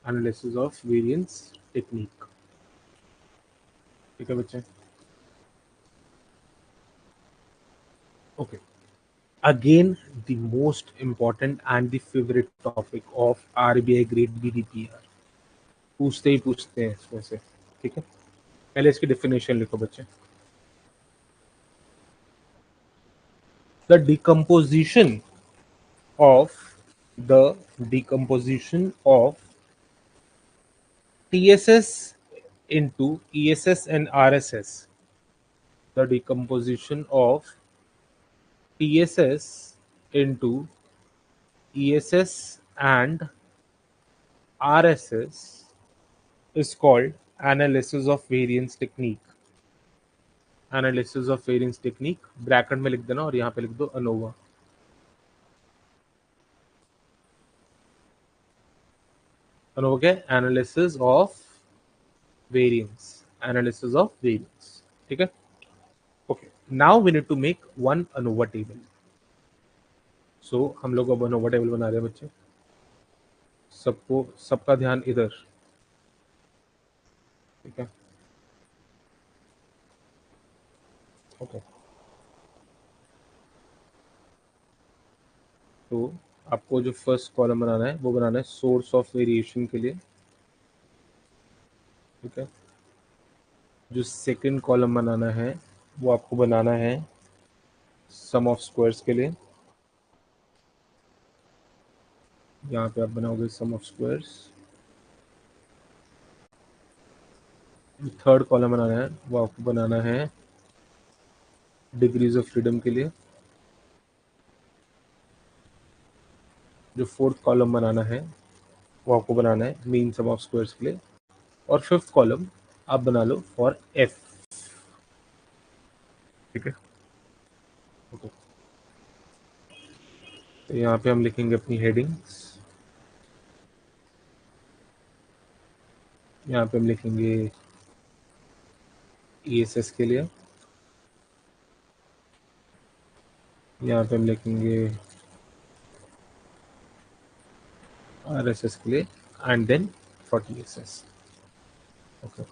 Analysis of variance technique. ठीक है बच्चे, okay. Again, the most important and the favorite topic of RBI grade BDPR, पूछते ही पूछते हैं इसमें से। ठीक है, पहले इसकी डेफिनेशन लिखो बच्चे। The decomposition of the decomposition of TSS into ESS and RSS, the decomposition of TSS into ESS and RSS is called analysis of variance technique. Analysis of variance technique bracket में लिख देना और यहाँ पे लिख दो अनोवा. अनोवा क्या है? Analysis of variance. Analysis of variance. ठीक है. Okay, now we need to make one ANOVA table. So हम लोग अब अनोवा टेबल बना रहे हैं बच्चे. सबका ध्यान इधर. ठीक है. ओके, तो आपको जो फर्स्ट कॉलम बनाना है वो बनाना है सोर्स ऑफ वेरिएशन के लिए. ठीक है. जो सेकंड कॉलम बनाना है वो आपको बनाना है सम ऑफ स्क्वायर्स के लिए. यहाँ पे आप बनाओगे सम ऑफ स्क्वायर्स. थर्ड कॉलम बनाना है वो आपको बनाना है डिग्रीज ऑफ फ्रीडम के लिए. जो फोर्थ कॉलम बनाना है वो आपको बनाना है मीन सम ऑफ स्क्वायर्स के लिए. और फिफ्थ कॉलम आप बना लो फॉर एफ. ठीक है. ओके, तो यहाँ पे हम लिखेंगे अपनी हेडिंग्स. यहाँ पे हम लिखेंगे ESS के लिए. यहाँ पे हम लिखेंगे RSS के लिए and then for TSS. Okay,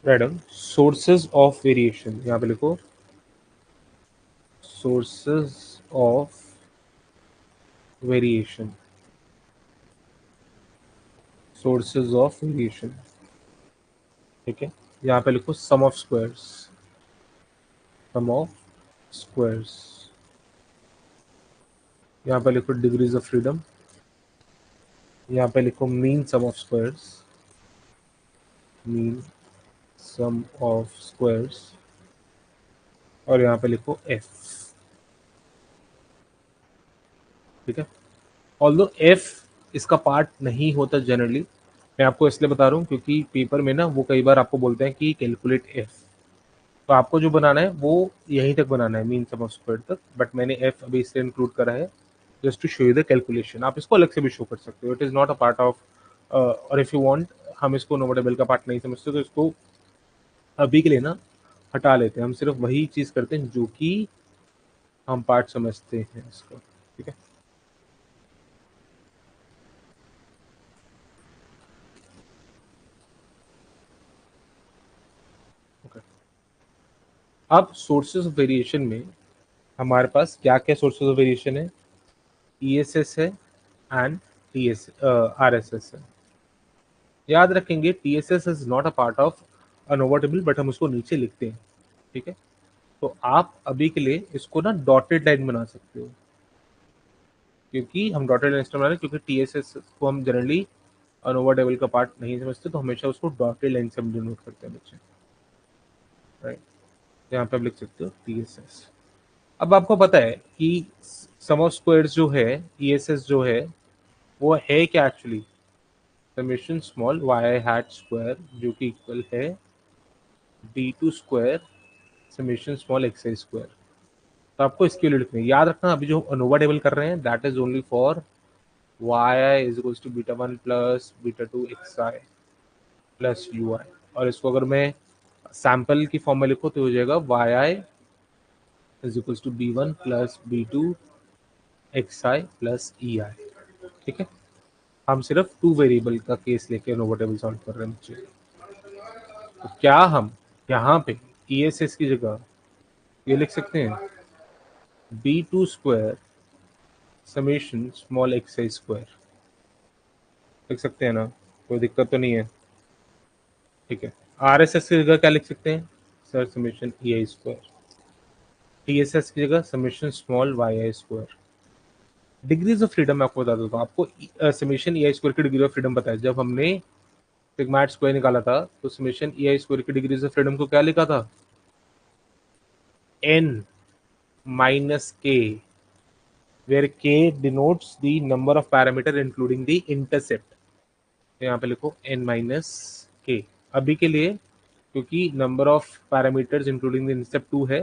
madam sources of variation यहाँ पे लिखो. Sources of variation. Sources of variation. ठीक है. यहाँ पे लिखो sum of squares. Sum of squares. यहाँ पे लिखो डिग्रीज ऑफ फ्रीडम. यहाँ पे लिखो mean sum of squares. Mean sum of squares. और यहाँ पे लिखो एफ. ठीक है. ऑल्दो एफ इसका पार्ट नहीं होता जनरली, मैं आपको इसलिए बता रहा हूँ क्योंकि पेपर में ना वो कई बार आपको बोलते हैं कि कैलकुलेट एफ. तो आपको जो बनाना है वो यहीं तक बनाना है मीन सम ऑफ स्क्वायर तक. बट मैंने एफ अभी इसलिए इंक्लूड करा है just to show you the calculation. आप इसको अलग से भी शो कर सकते हो. It is not a part of. और इफ़ यू वांट, हम इसको नोवा टेबल का पार्ट नहीं समझते तो इसको अभी के लिए ना हटा लेते हैं. हम सिर्फ वही चीज़ करते हैं जो कि हम पार्ट समझते हैं इसको. ठीक है. ओके, अब सोर्सेज ऑफ वेरिएशन में हमारे पास क्या क्या सोर्सेज ऑफ वेरिएशन है. ESS है एंड RSS है. याद रखेंगे TSS is not a part of ANOVA table but हम उसको नीचे लिखते हैं. ठीक है. तो आप अभी के लिए इसको ना डॉटेड लाइन बना सकते हो. क्योंकि हम डॉटेड लाइन इसलिए बना रहे हैं क्योंकि TSS को हम जनरली अनोवा टेबल का पार्ट नहीं समझते, तो हमेशा उसको डॉटेड लाइन से हम डिनोट करते हैं बच्चे. राइट. यहाँ पे आप लिख सकते हो TSS. अब आपको पता है कि सम ऑफ स्क्वायर्स जो है ESS जो है वो है क्या actually. Summation small y hat square जो कि इक्वल है d2 square summation small xi square. तो आपको इसके लिए लिखना है. याद रखना अभी जो अनोवा टेबल कर रहे हैं that is only for yi is equals to beta 1 plus beta 2 xi plus ui. और इसको अगर मैं सैंपल की फॉर्म में लिखो तो हो जाएगा yi is equals to b1 plus b2 xi plus ei. ठीक है. हम सिर्फ टू वेरिएबल का केस लेके अनोवा टेबल सॉल्व कर रहे हैं बच्चे. तो क्या हम यहाँ पे ESS की जगह ये लिख सकते हैं b2 square summation small xi square. लिख सकते हैं ना, कोई दिक्कत तो नहीं है. ठीक है. RSS की जगह क्या लिख सकते हैं sir. Summation ei square. TSS की जगह summation small yi square. Degrees of freedom मैं आपको बता देता हूँ. आपको समेशन ei स्क्वायर की डिग्री ऑफ फ्रीडम पता है. जब हमने सिग्मा स्क्वायर निकाला था तो समेशन ei स्क्वायर की डिग्रीज ऑफ फ्रीडम को क्या लिखा था. n minus k where k denotes the number of parameter including the intercept. तो यहाँ पे लिखो n माइनस के अभी के लिए, क्योंकि number of parameters including the intercept 2 है,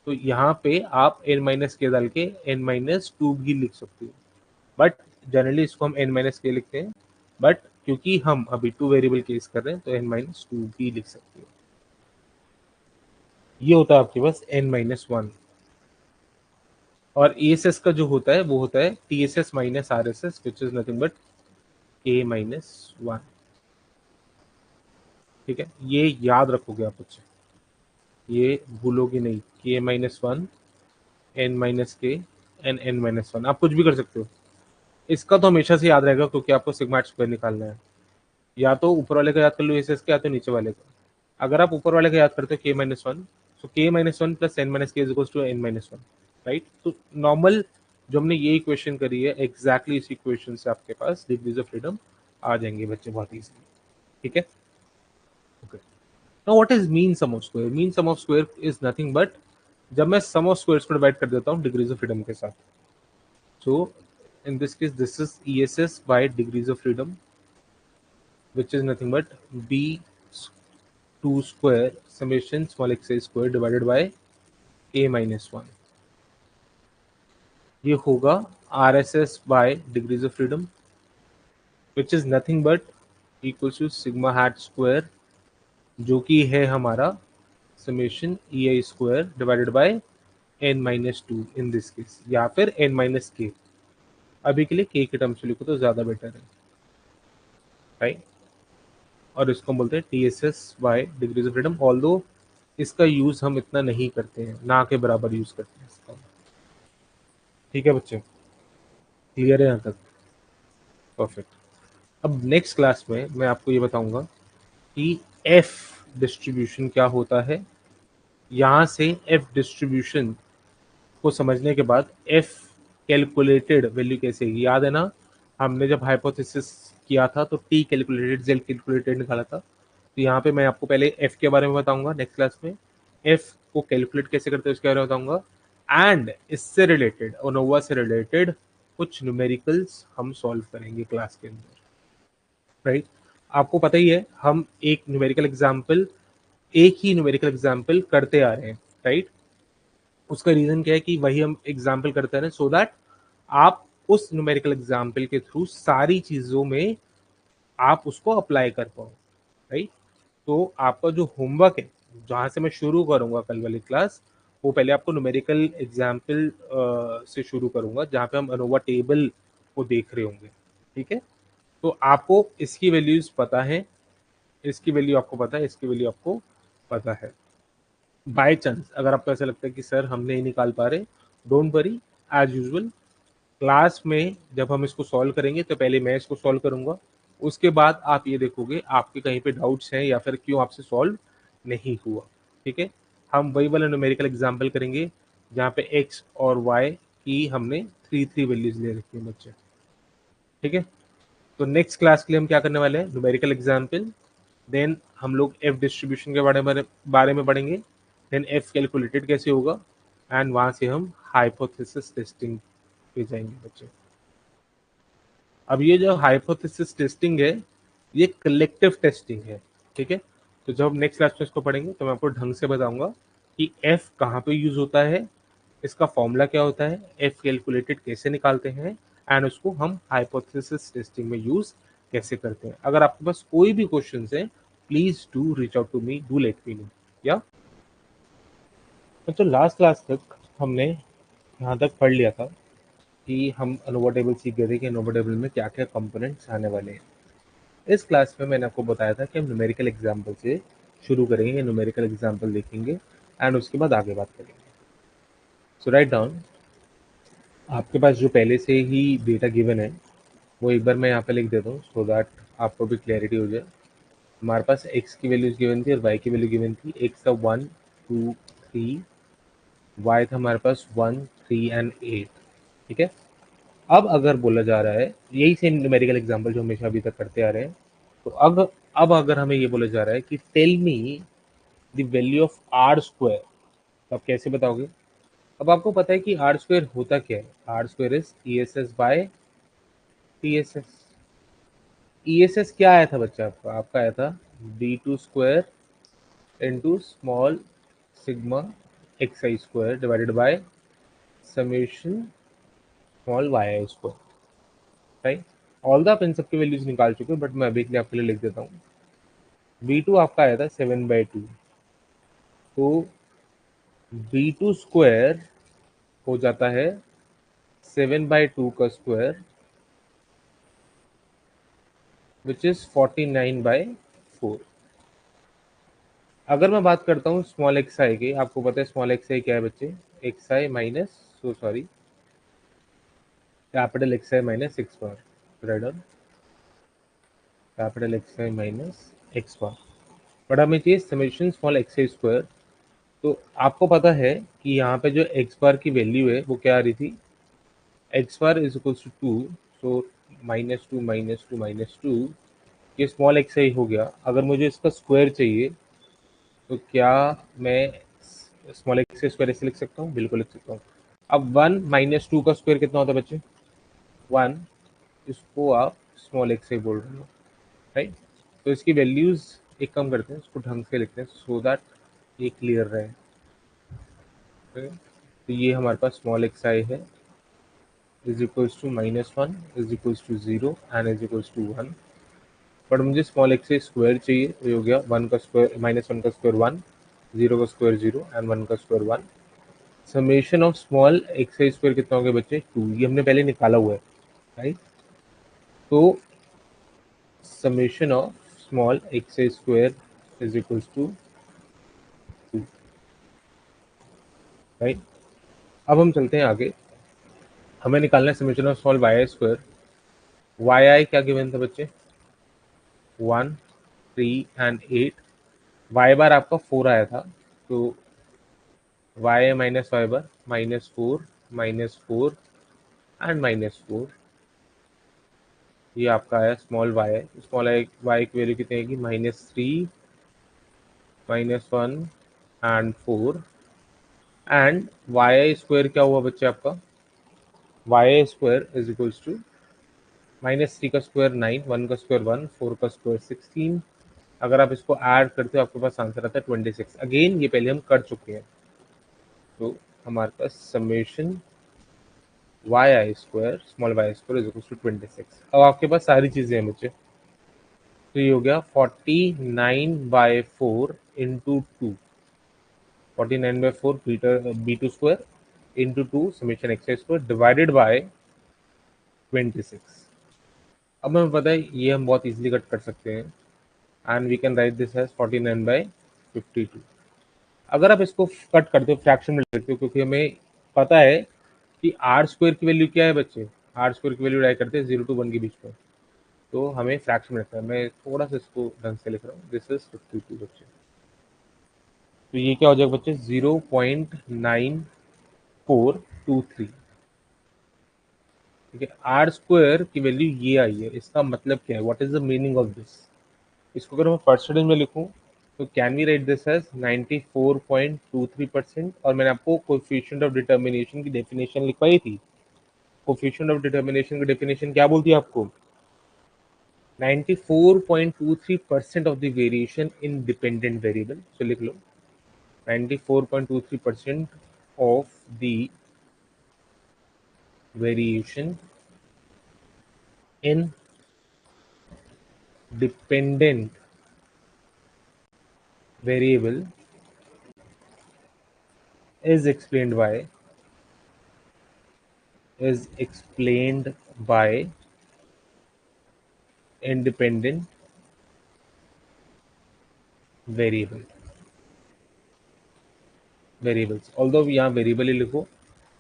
तो यहाँ पे आप n माइनस के डाल के n माइनस 2 भी लिख सकते हो, बट जनरली इसको हम n माइनस के लिखते हैं, बट क्योंकि हम अभी 2 वेरिएबल केस कर रहे हैं तो n माइनस 2 भी लिख सकते हो। ये होता है आपके पास n माइनस 1। और ESS का जो होता है वो होता है TSS minus RSS which is nothing but k minus 1। ठीक है, ये याद रखोगे आप बच्चे, ये भूलोगे नहीं। k माइनस 1, n माइनस के, n माइनस 1, आप कुछ भी कर सकते हो। इसका तो हमेशा से याद रहेगा क्योंकि आपको सिग्मा स्क्वायर निकालना है। या तो ऊपर वाले का याद कर लो एस का, या तो नीचे वाले का। अगर आप ऊपर वाले का याद करते हो के minus 1, so K minus 1 plus N minus K is equals to N minus 1, right. तो नॉर्मल जो हमने ये इक्वेशन करी है, एग्जैक्टली इस इक्वेशन से आपके पास डिग्रीज ऑफ फ्रीडम आ जाएंगे बच्चे बहुत इजीली। ठीक है, okay. Now what is mean sum of square? Mean sum of square is nothing but जब मैं सम ऑफ स्क्वायर्स को डिवाइड कर देता हूँ डिग्रीज ऑफ फ्रीडम के साथ, सो in this case this is ESS by degrees of freedom, which is nothing but b2 square summation small x square divided by a minus 1। ये होगा RSS by degrees of freedom, which is nothing but equals to sigma hat square, जो कि है हमारा summation EI square divided by n minus 2 in this case, या फिर n minus k। अभी के लिए k के टर्म्स में लिखो तो ज्यादा बेटर है, राइट। और इसको हम बोलते हैं TSS by degrees of freedom, although इसका यूज हम इतना नहीं करते हैं, ना के बराबर यूज करते हैं इसका। ठीक है बच्चे, क्लियर है यहाँ तक? परफेक्ट। अब नेक्स्ट क्लास में मैं आपको ये बताऊंगा कि एफ डिस्ट्रीब्यूशन क्या होता है। यहाँ से एफ डिस्ट्रीब्यूशन को समझने के बाद एफ कैलकुलेटेड वैल्यू कैसे, याद है ना, हमने जब हाइपोथेसिस किया था तो टी कैलकुलेटेड जेड कैलकुलेटेड निकाला था। तो यहाँ पे मैं आपको पहले एफ के बारे में बताऊंगा नेक्स्ट क्लास में, एफ को कैलकुलेट कैसे करते हैं उसके बारे में बताऊंगा, एंड इससे रिलेटेड ओनोवा से रिलेटेड कुछ न्यूमेरिकल्स हम सॉल्व करेंगे क्लास के अंदर, राइट। आपको पता ही है हम एक ही न्यूमेरिकल एग्जाम्पल करते आ रहे हैं, राइट। उसका रीजन क्या है कि वही हम एग्जाम्पल करते रहे, सो दैट आप उस न्यूमेरिकल एग्जाम्पल के थ्रू सारी चीजों में आप उसको अप्लाई कर पाओ, राइट। तो आपका जो होमवर्क है, जहां से मैं शुरू करूंगा कल वाली क्लास, वो पहले आपको न्यूमेरिकल एग्जाम्पल से शुरू करूंगा जहां पे हम अनोवा टेबल को देख रहे होंगे। ठीक है, तो आपको इसकी वैल्यूज पता है, इसकी वैल्यू आपको पता है, इसकी वैल्यू आपको पता है। बाय चांस अगर आपको ऐसा लगता है कि सर हम नहीं निकाल पा रहे, don't worry, as usual class में जब हम इसको सॉल्व करेंगे तो पहले मैं इसको सॉल्व करूंगा, उसके बाद आप ये देखोगे आपके कहीं पे डाउट्स हैं या फिर क्यों आपसे सॉल्व नहीं हुआ। ठीक है, हम वही वाला न्यूमेरिकल एग्जाम्पल करेंगे जहाँ पे एक्स और वाई की हमने 3 वैल्यूज ले रखी है बच्चे। ठीक है, तो नेक्स्ट क्लास के लिए हम क्या करने वाले हैं, न्यूमेरिकल एग्जाम्पल, देन हम लोग एफ डिस्ट्रीब्यूशन के बारे में पढ़ेंगे, देन एफ कैलकुलेटेड कैसे होगा, एंड वहां से हम हाइपोथेसिस टेस्टिंग पे जाएंगे बच्चे। अब ये जो हाइपोथेसिस टेस्टिंग है ये कलेक्टिव टेस्टिंग है। ठीक है, तो जब हम नेक्स्ट क्लास में इसको पढ़ेंगे तो मैं आपको ढंग से बताऊंगा कि एफ कहाँ पे यूज होता है, इसका फॉर्मूला क्या होता है, एफ कैलकुलेटेड कैसे निकालते हैं, एंड उसको हम हाइपोथेसिस टेस्टिंग में यूज कैसे करते हैं। अगर आपके पास कोई भी क्वेश्चन है please do reach out to me, do let me know. या तो लास्ट क्लास तक हमने यहाँ तक पढ़ लिया था कि हम अनोवा टेबल सीख गए थे कि अनोवा टेबल में क्या क्या कंपोनेंट्स आने वाले हैं। इस क्लास में मैंने आपको बताया था कि हम न्यूमेरिकल एग्जाम्पल से शुरू करेंगे, न्यूमेरिकल एग्जाम्पल देखेंगे एंड उसके बाद आगे बात करेंगे। सो राइट डाउन, आपके पास जो पहले से ही डेटा गिवन है वो एक बार मैं यहाँ पे लिख देता हूँ सो दैट आपको भी क्लैरिटी हो जाए। हमारे पास एक्स की वैल्यूज गिवन थी और वाई की वैल्यू गिवन थी। एक्स था 1 2 3, वाई था हमारे पास 1 3 एंड 8। ठीक है, अब अगर बोला जा रहा है, यही सेम न्यूमेरिकल एग्जांपल जो हमेशा अभी तक करते आ रहे हैं, तो अब अगर हमें ये बोला जा रहा है कि tell me the value of R square, तो आप कैसे बताओगे? अब आपको पता है कि आर स्क्वायर होता क्या है, are square is E S S by T S S. E S S क्या आया था बच्चा आपका, आपका आया था D two square into small sigma X I square divided by summation small Y I square, right. All the आप इन सबके वैल्यूज निकाल चुके हो, बट मैं अभी के लिए आपके लिए लिख देता हूँ। बी टू आपका आया था 7/2, तो बी टू स्क्वायर हो जाता है 7/2 का स्क्वायर विच इज 49/4। अगर मैं बात करता हूँ स्मॉल एक्स आई की, आपको पता है स्मॉल एक्स आई क्या है बच्चे, x I minus, so sorry, capital x I minus x bar, right, capital x I minus x bar. But हमें चाहिए समेशन स्मॉल एक्स आई स्क्वायर। तो आपको पता है कि यहाँ पे जो एक्स बार की वैल्यू है वो क्या आ रही थी, X bar is equal to 2, so -2 -2 -2, ये स्मॉल एक्स आई हो गया। अगर मुझे इसका स्क्वायर चाहिए तो क्या मैं स्मॉल एक्स स्क्वायर ऐसे लिख सकता हूँ, बिल्कुल लिख सकता हूँ। अब 1 -2 का स्क्वायर कितना होता है बच्चे, 1, इसको आप स्मॉल एक्स से बोल रहे हो, राइट। तो इसकी वैल्यूज एक कम करते हैं, इसको ढंग से लिखते हैं सो दैट ये क्लियर रहे, ठीक है? तो ये हमारे पास स्मॉल एक्स आई है is equals to -1 is equals to 0 and is equals to 1। But मुझे स्मॉल एक्स से स्क्वायर चाहिए, तो ये हो गया 1 का स्क्वायर -1 का स्क्वायर 1, 0 का स्क्वायर 0 एंड 1 का square 1। Summation of small x I square कितना हो गया बच्चे, 2, ये हमने पहले निकाला हुआ है, राइट। तो summation of small x I square is equals to 2, right. अब हम चलते हैं आगे, हमें निकालना है summation of small Y I square. Y I क्या गिवन था बच्चे, 1, 3 एंड 8। वाई बार आपका 4 आया था, तो y minus Y bar -4 -4 and -4, ये आपका आया स्मॉल वाई है। स्मॉल वाई की वैल्यू कितनी आएगी, -3 -1 and 4। And y I square क्या हुआ बच्चे आपका, y I square is equals to -3 का स्क्वायर 9, 1 का स्क्वायर 1, 4 का स्क्वायर 16। अगर आप इसको ऐड करते हो आपके पास आंसर आता है 26। अगेन ये पहले हम कर चुके हैं, तो हमारे पास summation Y I square small Y square is equals to 26। अब आपके पास सारी चीजें हैं बच्चे, तो ये हो गया 49/4 into 2, 49/4 b two square into 2 summation x I square divided by 26। अब हमें पता है ये हम बहुत इजीली कट कर सकते हैं, and we can write this as 49/52। अगर आप इसको कट करते हो, फ्रैक्शन में लिखते हो, क्योंकि हमें पता है कि आर स्क्वायर की वैल्यू क्या है बच्चे, आर स्क्वायर की वैल्यू राइट करते हैं 0 to 1 के बीच में, तो हमें फ्रैक्शन में लिखना है। मैं थोड़ा सा इसको ढंग से लिख रहा हूँ, दिस इज 52 बच्चे। तो ये क्या हो जाएगा बच्चे, 0.9423, ठीक है। आर स्क्वायर की वैल्यू ये आई है, इसका मतलब क्या है, what is the meaning of this. इसको अगर मैं परसेंटेज में लिखूं तो can we write this as 94.23%। और मैंने आपको कोएफिशिएंट ऑफ डिटर्मिनेशन की डेफिनेशन लिखवाई थी। कोएफिशिएंट ऑफ डिटर्मिनेशन की डेफिनेशन क्या बोलती है आपको, 94.23% of the variation in dependent variable. तो लिख लो 94.23% of the variation in dependent variable is explained by independent variables. Although यहाँ वेरिएबल ही लिखो,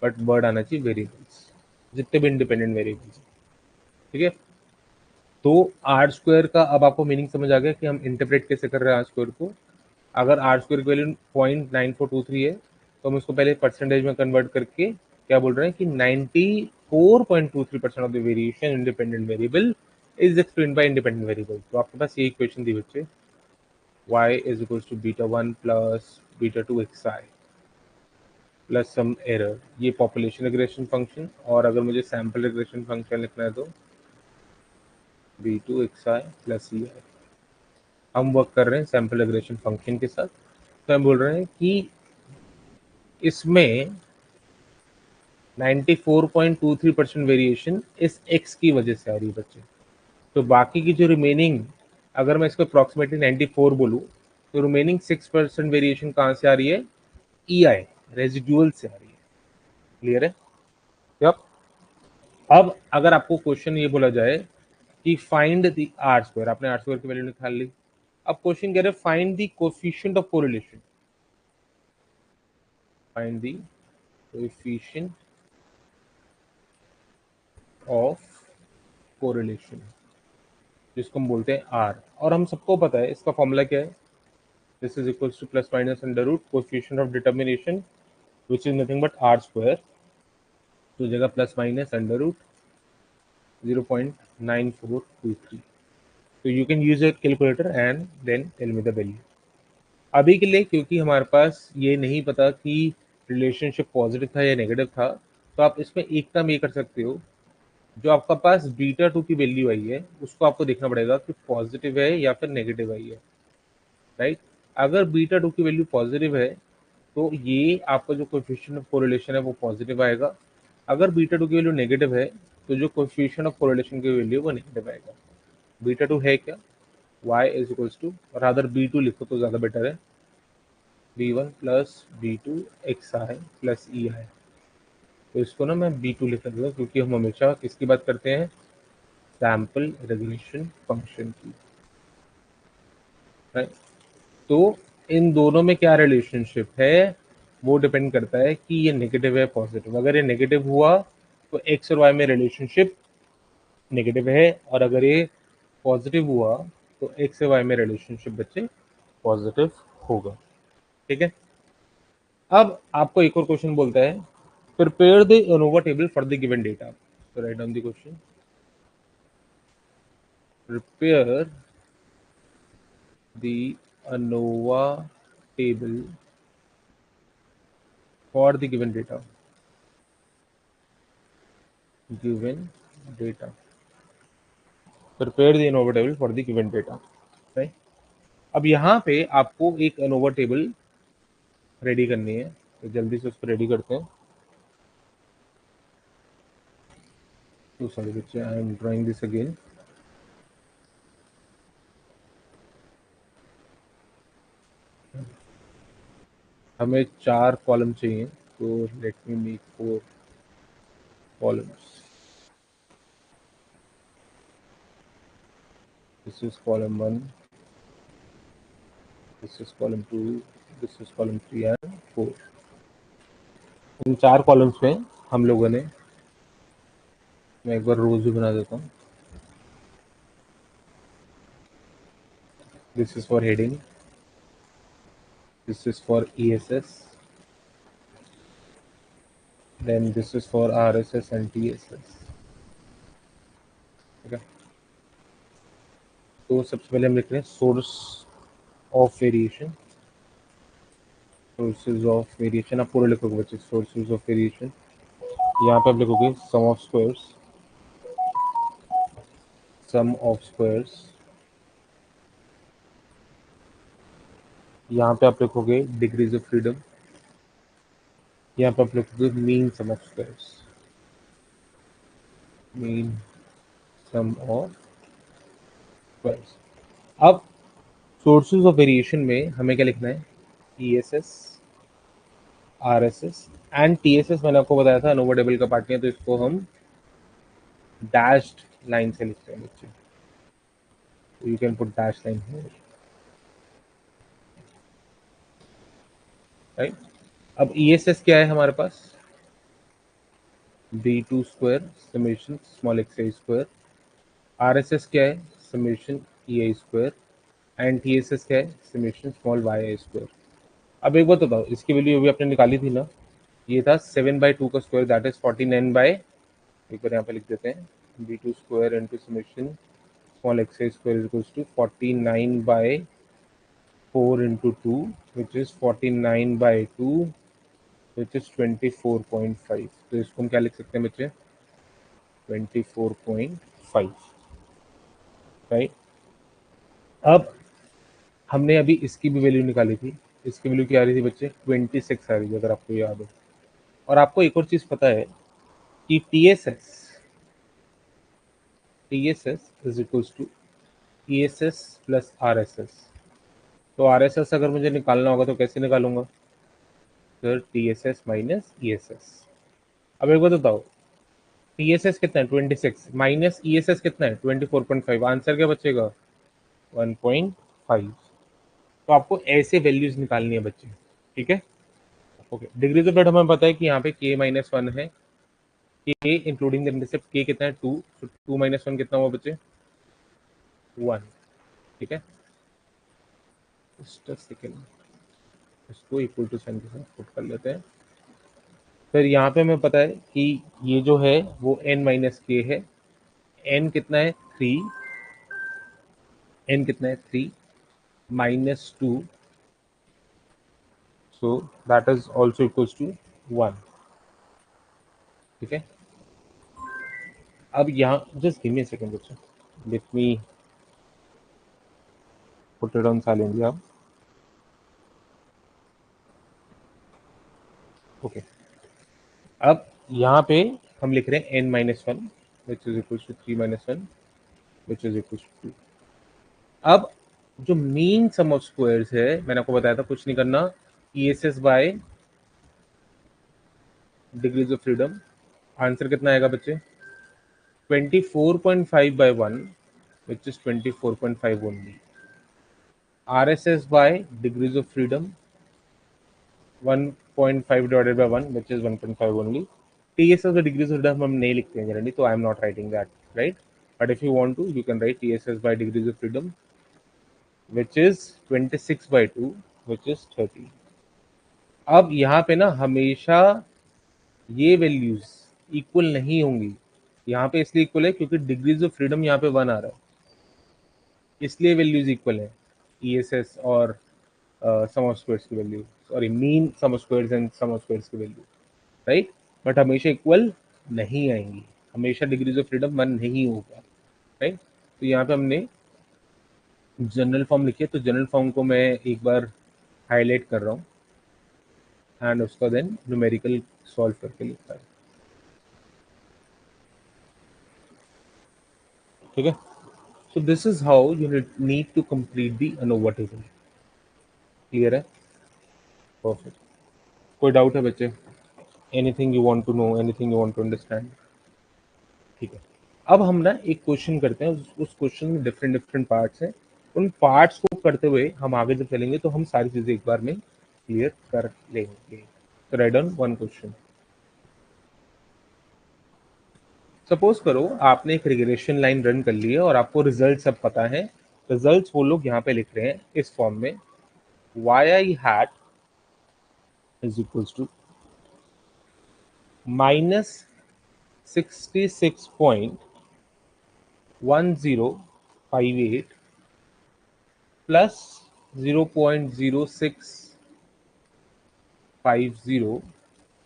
बट वर्ड आना चाहिए वेरिएबल्स, जितने भी इंडिपेंडेंट वेरिएबल्स, ठीक है। तो आर स्क्वायर का अब आपको मीनिंग समझ आ गया कि हम इंटरप्रेट कैसे कर रहे हैं आर स्क्वायर को। अगर आर स्क्वायर की वैल्यू 0.9423 है, तो हम इसको पहले परसेंटेज में कन्वर्ट करके क्या बोल रहे हैं कि 94.23% of the variation independent variable is explained by independent variable. तो आपके पास ये इक्वेशन दी बच्चे, y is equals to β1 plus β2 xi, plus some error, ये पॉपुलेशन रिग्रेशन फंक्शन। और अगर मुझे सैम्पल रिग्रेशन फंक्शन लिखना है तो b2 xi प्लस ei। हम वर्क कर रहे हैं सैम्पल रिग्रेशन फंक्शन के साथ, तो हम बोल रहे हैं कि इसमें 94.23% वेरिएशन इस x की वजह से आ रही है बच्चे। तो बाकी की जो रिमेनिंग, अगर मैं इसको अप्रॉक्सीमेटली 94 बोलूँ, तो रिमेनिंग 6% वेरिएशन कहाँ से आ रही है? EI रेजिडुअल से आ रही है। क्लियर है? यप। अब अगर आपको क्वेश्चन ये बोला जाए कि फाइंड द आर स्क्वायर, आपने आर स्क्वायर की वैल्यू निकाल ली। अब क्वेश्चन कह रहे हैं find the coefficient of correlation, find the coefficient of correlation, जिसको हम बोलते हैं आर। और हम सबको पता है इसका फॉर्मूला क्या है, this is equals to plus minus under root coefficient of determination which is nothing but r square, तो जगह प्लस माइनस अंडर रूट 0.9423। तो you can use your calculator and then tell me the value. अभी के लिए क्योंकि हमारे पास ये नहीं पता कि रिलेशनशिप पॉजिटिव था या नेगेटिव था, तो आप इसमें एक काम ये कर सकते हो, जो आपका पास बीटा 2 की वैल्यू आई है उसको आपको देखना पड़ेगा कि पॉजिटिव है या फिर नेगेटिव आई है, राइट। अगर बीटा 2 की वैल्यू पॉजिटिव है तो ये आपका जो कोएफिशिएंट ऑफ कोरिलेशन है वो पॉजिटिव आएगा। अगर बीटा 2 की वैल्यू नेगेटिव है तो जो कोएफिशिएंट ऑफ कोरिलेशन की वैल्यू वो नेगेटिव आएगा। बीटा 2 है क्या? y is equals to, rather b2 लिखो तो ज़्यादा बेटर है, b1 plus b2 xi plus ei। तो इसको ना मैं b2 लिख देता हूँ क्योंकि हम हमेशा किसकी बात करते हैं? सैम्पल रेगुलेशन फंक्शन की, राइट। तो इन दोनों में क्या रिलेशनशिप है वो डिपेंड करता है कि ये नेगेटिव है पॉजिटिव। अगर ये नेगेटिव हुआ तो एक्स और वाई में रिलेशनशिप नेगेटिव है, और अगर ये पॉजिटिव हुआ तो एक्स और वाई में रिलेशनशिप बच्चे पॉजिटिव होगा। ठीक है। अब आपको एक और क्वेश्चन बोलता है prepare the ANOVA table for the given data. तो write down the question, prepare the ANOVA table for the given data, given data, prepare the ANOVA table for the given data, right. अब यहाँ पे आपको एक ANOVA table ready करनी है, तो जल्दी से उसको रेडी करते हैं। तो सॉरी बच्चे, I am drawing this again. हमें 4 कॉलम चाहिए, तो let me make 4 columns. This is column 1, this is column 2, this is column 3 and 4। In 4 columns में हम लोगों ने, मैं एक बार रोज भी बना देता हूँ। This is for heading, this is for ESS, then this is for RSS and TSS। ठीक है। तो सबसे पहले हम लिख रहे हैं source of variation, sources of variation आप पूरा लिखोगे बच्चे, सोर्सेज ऑफ वेरिएशन। यहाँ पे आप लिखोगे sum of squares, sum of squares. यहाँ पे आप लिखोगे डिग्रीज ऑफ फ्रीडम, यहाँ पे आप लिखोगे mean sum of squares, mean sum of squares. अब सोर्सेज ऑफ वेरिएशन में हमें क्या लिखना है? ESS, RSS and TSS। मैंने आपको बताया था अनोवा टेबल का पार्ट नहीं है, तो इसको हम डैश्ड लाइन से लिखते हैं बच्चे, you can put dash line here, right. अब ESS क्या है हमारे पास? B2 square summation small xi square. RSS क्या है? Summation EI square. And TSS क्या है? Summation small yi square. अब एक बात बताओ, इसकी वैल्यू अभी आपने निकाली थी ना, ये था 7/2 का स्क्वायर, दैट इज 49 बाय, एक बार यहाँ पे लिख देते हैं, B2 square into summation small xi square is equals to 49/4 into 2, which is 49/2 which is 24.5। तो इसको हम क्या लिख सकते हैं बच्चे, 24.5, राइट। अब हमने अभी इसकी भी वैल्यू निकाली थी, इसकी वैल्यू क्या आ रही थी बच्चे, 26 आ रही थी, अगर आपको याद हो। और आपको एक और चीज पता है कि TSS is equals to ESS plus RSS. तो आरएसएस अगर मुझे निकालना होगा तो कैसे निकालूंगा, सर टीएसएस माइनस ईएसएस। अब एक बात बताओ, टीएसएस कितना है 26 माइनस ईएसएस कितना है 24.5, आंसर क्या बचेगा 1.5। तो आपको ऐसे वैल्यूज निकालनी है बच्चे, ठीक है। ओके, डिग्रीज ऑफ फ्रीडम हमें पता है कि यहाँ पे k माइनस वन है, k including the intercept k कितना है 2, तो 2 माइनस वन कितना हुआ बच्चे 1, ठीक है। जस्ट सेकेंड, इसको इक्वल टू साइन के साथ पुट कर लेते हैं। फिर यहाँ पे हमें पता है कि ये जो है वो n माइनस के है, n कितना है 3, n कितना है 3 minus 2, so that is also equals to 1, ठीक है। अब यहाँ just give me a second बच्चों, let me put it on silent अब। ओके, अब यहाँ पे हम लिख रहे हैं n minus one which is equals to 3 minus one which is equals to 2। अब जो मीन सम ऑफ स्क्वायर्स है, मैंने आपको बताया था कुछ नहीं करना, ESS by degrees of freedom. Answer कितना आएगा बच्चे 24.5 by 1 which is 24.5 only। RSS by degrees of freedom 1.5 divided by 1 which is 1.5 only। TSS by degrees of freedom हम नहीं लिखते हैं जनरली, तो I am not writing that, right? But if you want to, you can write TSS by degrees of freedom which is 26 by 2 which is 30। अब यहाँ पे ना हमेशा ये वैल्यूज इक्वल नहीं होंगी, यहाँ पे इसलिए इक्वल है क्योंकि डिग्रीज ऑफ फ्रीडम यहाँ पे 1 आ रहा है, इसलिए वैल्यूज इक्वल है ईएसएस और सम ऑफ स्क्वायर्स की value, sorry mean sum of squares and sum of squares की वैल्यू, राइट। बट हमेशा इक्वल नहीं आएंगी, हमेशा डिग्रीज ऑफ फ्रीडम 1 नहीं होगा, राइट। तो यहाँ पे हमने जनरल फॉर्म लिखी है, तो जनरल फॉर्म को मैं एक बार हाईलाइट कर रहा हूँ एंड उसका देन न्यूमेरिकल सॉल्व करके लिखता है, ठीक है। So this is how you need to complete the ANOVA table. Clear है, परफेक्ट। कोई डाउट है बच्चे, anything you want to know, anything you want to understand, ठीक है। अब हम ना एक क्वेश्चन करते हैं, उस क्वेश्चन में डिफरेंट डिफरेंट पार्ट्स हैं, उन पार्ट्स को करते हुए हम आगे जब चलेंगे तो हम सारी चीजें एक बार में क्लियर कर लेंगे। तो write down one question. Suppose करो आपने एक रिग्रेशन लाइन रन कर ली है और आपको रिजल्ट सब पता है। रिजल्ट्स वो लोग यहाँ पे लिख रहे हैं इस फॉर्म में, Y I hat is equals to -66.1058 plus 0.0650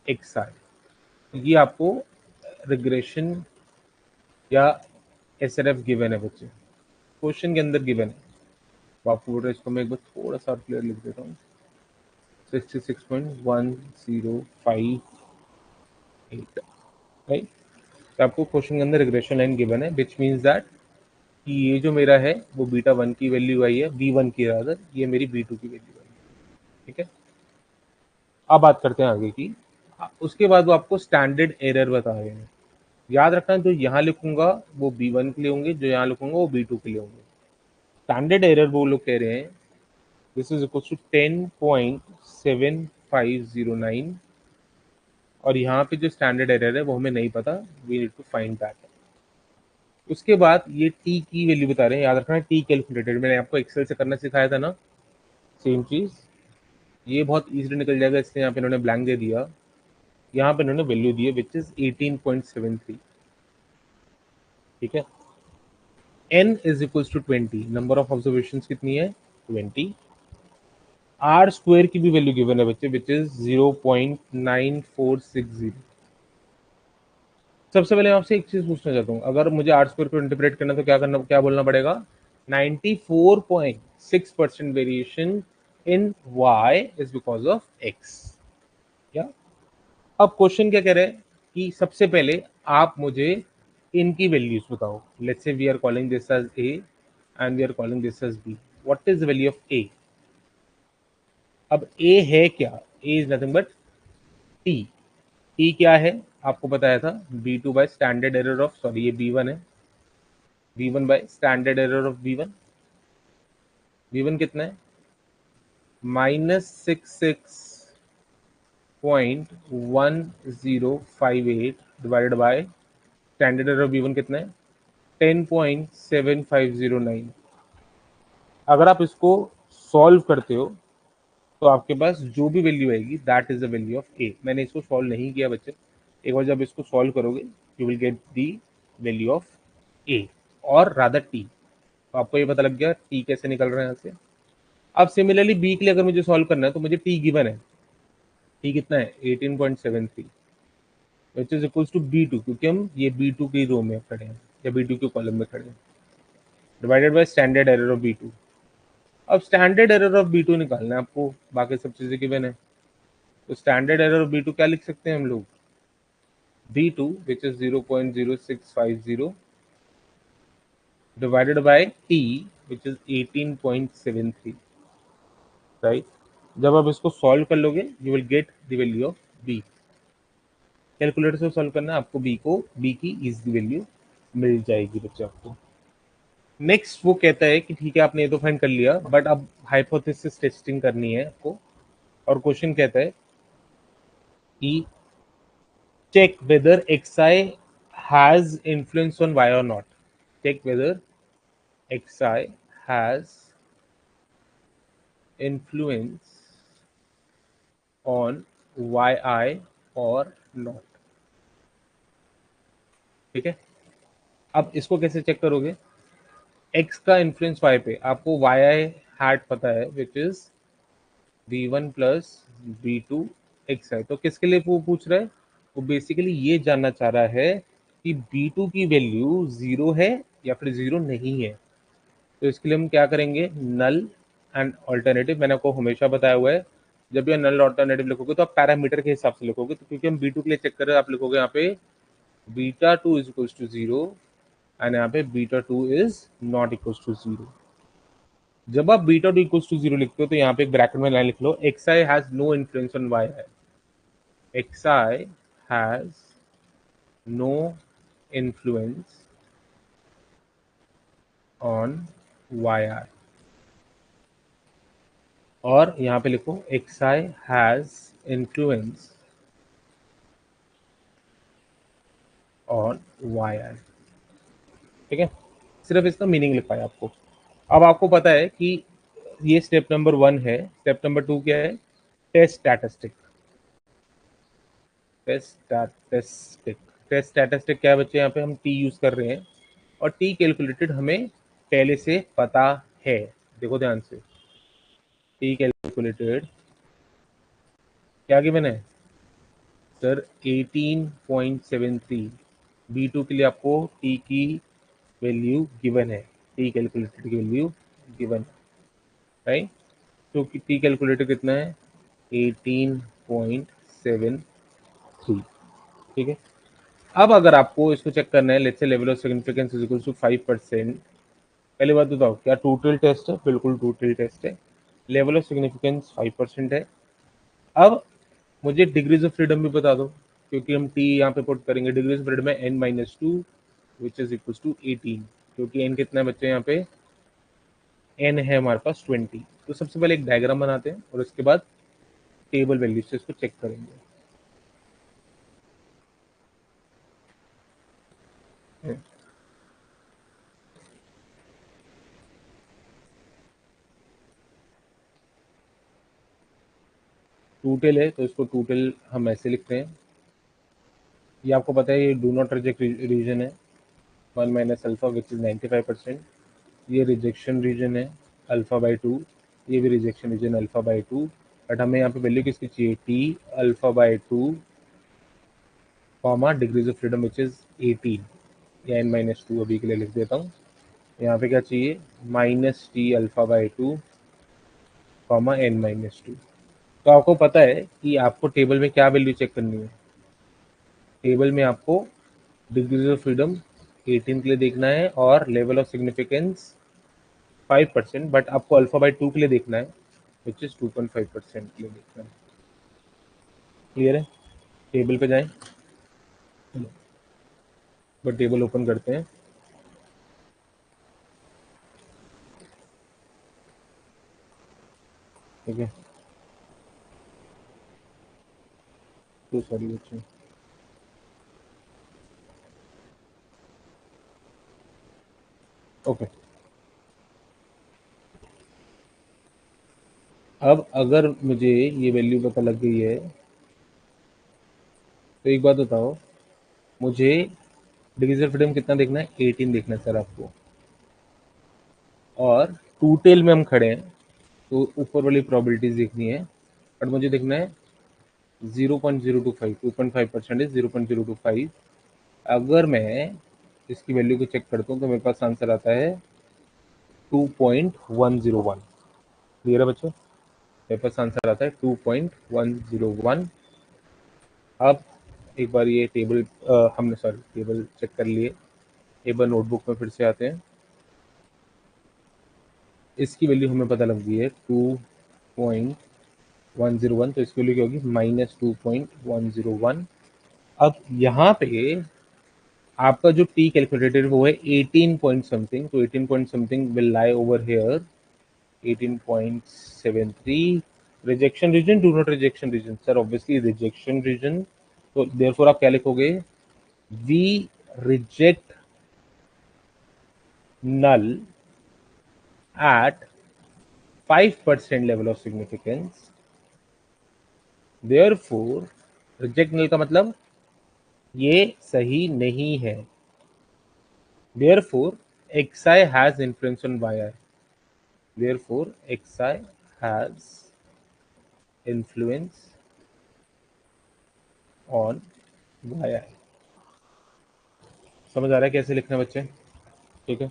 X I. ये आपको रिग्रेशन या एस एन एफ गिवन है बच्चे, क्वेश्चन के अंदर गिवन है। तो आपको बोल रहे इसको मैं एक बार थोड़ा सा क्लियर लिख देता हूँ, 66.1058, राइट। तो आपको क्वेश्चन के अंदर रिग्रेशन लाइन गिवन है विच मीन्स दैट कि ये जो मेरा है वो बीटा वन की वैल्यू आई है, बी वन की रादर, ये मेरी बी टू की वैल्यू आई है, ठीक है। अब बात करते हैं आगे की। उसके बाद वो आपको स्टैंडर्ड एरर बता रहे हैं। याद रखना जो यहाँ लिखूंगा वो बी वन के लिए होंगे, जो यहाँ लिखूंगा वो बी टू के लिए होंगे। स्टैंडर्ड एरर वो लोग कह रहे हैं दिस इज इक्वल टू 10.7509, और यहाँ पे जो स्टैंडर्ड एरर है वो हमें नहीं पता, we need to find that. उसके बाद ये टी की वैल्यू बता रहे हैं, याद रखना टी कैलकुलेटेड, मैंने आपको एक्सेल से करना सिखाया था ना, सेम चीज। ये बहुत इजीली निकल जाएगा, इसलिए यहाँ पे इन्होंने ब्लैंक दे दिया, यहाँ पे इन्होंने वैल्यू दी है विच इज 18.73, ठीक है। n is equals to 20, number of observation कितनी है 20, आर स्क्वायर की भी वैल्यू गिवन है बच्चे, विच इज 0.9460। सबसे पहले मैं आपसे एक चीज पूछना चाहता हूँ, अगर मुझे आर स्क्वायर को इंटरप्रेट करना तो क्या बोलना पड़ेगा? 94.6% variation in y is because of x। क्या? अब क्वेश्चन क्या कह रहे हैं कि सबसे पहले आप मुझे इनकी वैल्यूज बताओ। Let's say we are calling this as a and we are calling this as b। What is the value of a? अब a है क्या? a is nothing but t। t क्या है? आपको बताया था b2 by standard error of, sorry ये b1 है, b1 bye standard error of b1। b1 कितना है? -66.1058 divided by standard error of b1 कितना है? 10.7509। अगर आप इसको सॉल्व करते हो तो आपके पास जो भी वैल्यू आएगी that is the value of A. मैंने इसको सॉल्व नहीं किया बच्चे, एक बार जब इसको सॉल्व करोगे you will get the value of A और रादर टी। तो आपको ये पता लग गया टी कैसे निकल रहा है यहाँ से। अब सिमिलरली बी के लिए अगर मुझे सॉल्व करना है तो मुझे टी गिवन है। टी कितना है? 18.73 विच इज इक्वल्स टू बी2, क्योंकि हम ये बी2 की रो में खड़े हैं या बी2 के कॉलम में खड़े हैं, divided by standard error of बी2। अब स्टैंडर्ड एरर ऑफ बी2 निकालना है आपको, बाकी सब चीजें गिवन है। तो स्टैंडर्ड एरर ऑफ बी2 क्या लिख सकते हैं हम लोग? b2 which is 0.0650 divided by t which is 18.73, right? जब आप इसको सॉल्व कर लोगे you will get the value of b। Calculator से सॉल्व करना है आपको, b की इज द वैल्यू मिल जाएगी बच्चे आपको। नेक्स्ट वो कहता है कि ठीक है आपने ये तो फाइंड कर लिया, बट अब हाइपोथेसिस टेस्टिंग करनी है आपको। और क्वेश्चन कहता है कि check whether xi has influence on y or not. Check whether xi has influence on yi or not। ठीक है, अब इसको कैसे चेक करोगे? x का इन्फ्लुएंस y पे, आपको yi हैट पता है which is b1 plus b2 xi। तो किसके लिए वो पूछ रहा है? वो बेसिकली ये जानना चाह रहा है कि b2 की वैल्यू जीरो है या फिर जीरो नहीं है। तो इसके लिए हम क्या करेंगे? Null and alternative. मैंने आपको हमेशा बताया हुआ है जब भी नल ऑल्टरनेटिव लिखोगे तो आप पैरामीटर के हिसाब से लिखोगे। तो क्योंकि हम b2 के लिए चेक कर रहे हैं, आप लिखोगे यहाँ पे β2 is equals to zero and यहाँ पे β2 is not equals to zero. जब आप β2 इक्वल्स टू जीरो लिखते हो तो यहाँ पे एक ब्रैकेट में लाइन लिख लो, xi has no influence on y। xi has no influence on yi। और यहाँ पे लिखो xi has influence on yi। ठीक है, सिर्फ इसका मीनिंग लिखा है आपको। अब आपको पता है कि ये स्टेप नंबर 1 है। स्टेप नंबर 2 क्या है? Test statistic. टेस्ट स्टैटिस्टिक क्या है बच्चे? यहाँ पे हम टी यूज कर रहे हैं और टी कैलकुलेटेड हमें पहले से पता है। देखो ध्यान से, टी कैलकुलेटेड क्या गिवन है सर? 18.73। b2 के लिए आपको टी की वैल्यू गिवन है, टी कैलकुलेटेड की वैल्यू गिवन है, राइट? तो टी कैलकुलेटर कितना है? 18.73। ठीक है, अब अगर आपको इसको चेक करना है, let's say level of significance is equal to 5%। पहली बात बताओ, क्या टोटल टेस्ट है? बिल्कुल टोटल टेस्ट है। लेवल ऑफ सिग्निफिकेंस 5% है। अब मुझे डिग्रीज ऑफ फ्रीडम भी बता दो, क्योंकि हम टी यहाँ पे पुट करेंगे। डिग्रीज ऑफ फ्रीडम है n-2 which is equal to 18, क्योंकि n कितना है बच्चे? यहाँ पे n है हमारे पास 20। तो सबसे पहले एक डायग्राम बनाते हैं और उसके बाद टेबल वैल्यू से इसको चेक करेंगे। टोटल है तो इसको टोटल हम ऐसे लिखते हैं। ये आपको पता है ये डू नॉट रिजेक्ट रीजन है, 1 - अल्फा विच इज 95%। ये रिजेक्शन रीजन है, अल्फा बाई 2। ये भी rejection region alpha by two, but हमें यहाँ पे वैल्यू किसकी चाहिए, t alpha by two comma degrees of freedom which is 18 या n माइनस टू, अभी के लिए लिख देता हूँ। यहाँ पे क्या चाहिए, minus T alpha by two comma n minus two. तो आपको पता है कि आपको टेबल में क्या वैल्यू चेक करनी है, टेबल में आपको डिग्रीज ऑफ फ्रीडम 18 के लिए देखना है और लेवल ऑफ सिग्निफिकेंस 5%, बट आपको अल्फा बाई टू के लिए देखना है विच इज 2.5% के लिए देखना है। क्लियर है? टेबल पे जाएं, बट टेबल ओपन करते हैं। ठीक है, तो सॉरी बच्चे, ओके। अब अगर मुझे ये वैल्यू पता लग गई है, तो एक बात बताओ, मुझे डिग्रीज ऑफ फ्रीडम कितना देखना है, 18 देखना है सर आपको, और टू टेल में हम खड़े हैं तो ऊपर वाली प्रोबेबिलिटीज देखनी है, बट मुझे देखना है 0.025, 2.5% इज 0.025। अगर मैं इसकी वैल्यू को चेक करता हूँ तो मेरे पास आंसर आता है 2.101। क्लियर है बच्चों? मेरे पास आंसर आता है 2.101। अब एक बार ये टेबल हमने सॉरी टेबल चेक कर लिए, एक बार नोटबुक में फिर से आते हैं। इसकी वैल्यू हमें पता लग गई है 2.101, तो इसकी वैल्यू क्या होगी, माइनस 2.101। अब यहाँ पे आपका जो टी कैलकुलेटेड वो है 18 पॉइंट समथिंग, तो 18 point something will lie over here 18.73। Rejection region, do not rejection region, sir obviously rejection region, तो देयरफॉर आप क्या लिखोगे, we reject null at 5% level of significance, therefore reject null का मतलब ये सही नहीं है, therefore xi has influence on yi, therefore xi has influence on yi। समझ आ रहा है कैसे लिखना है बच्चे? ठीक है,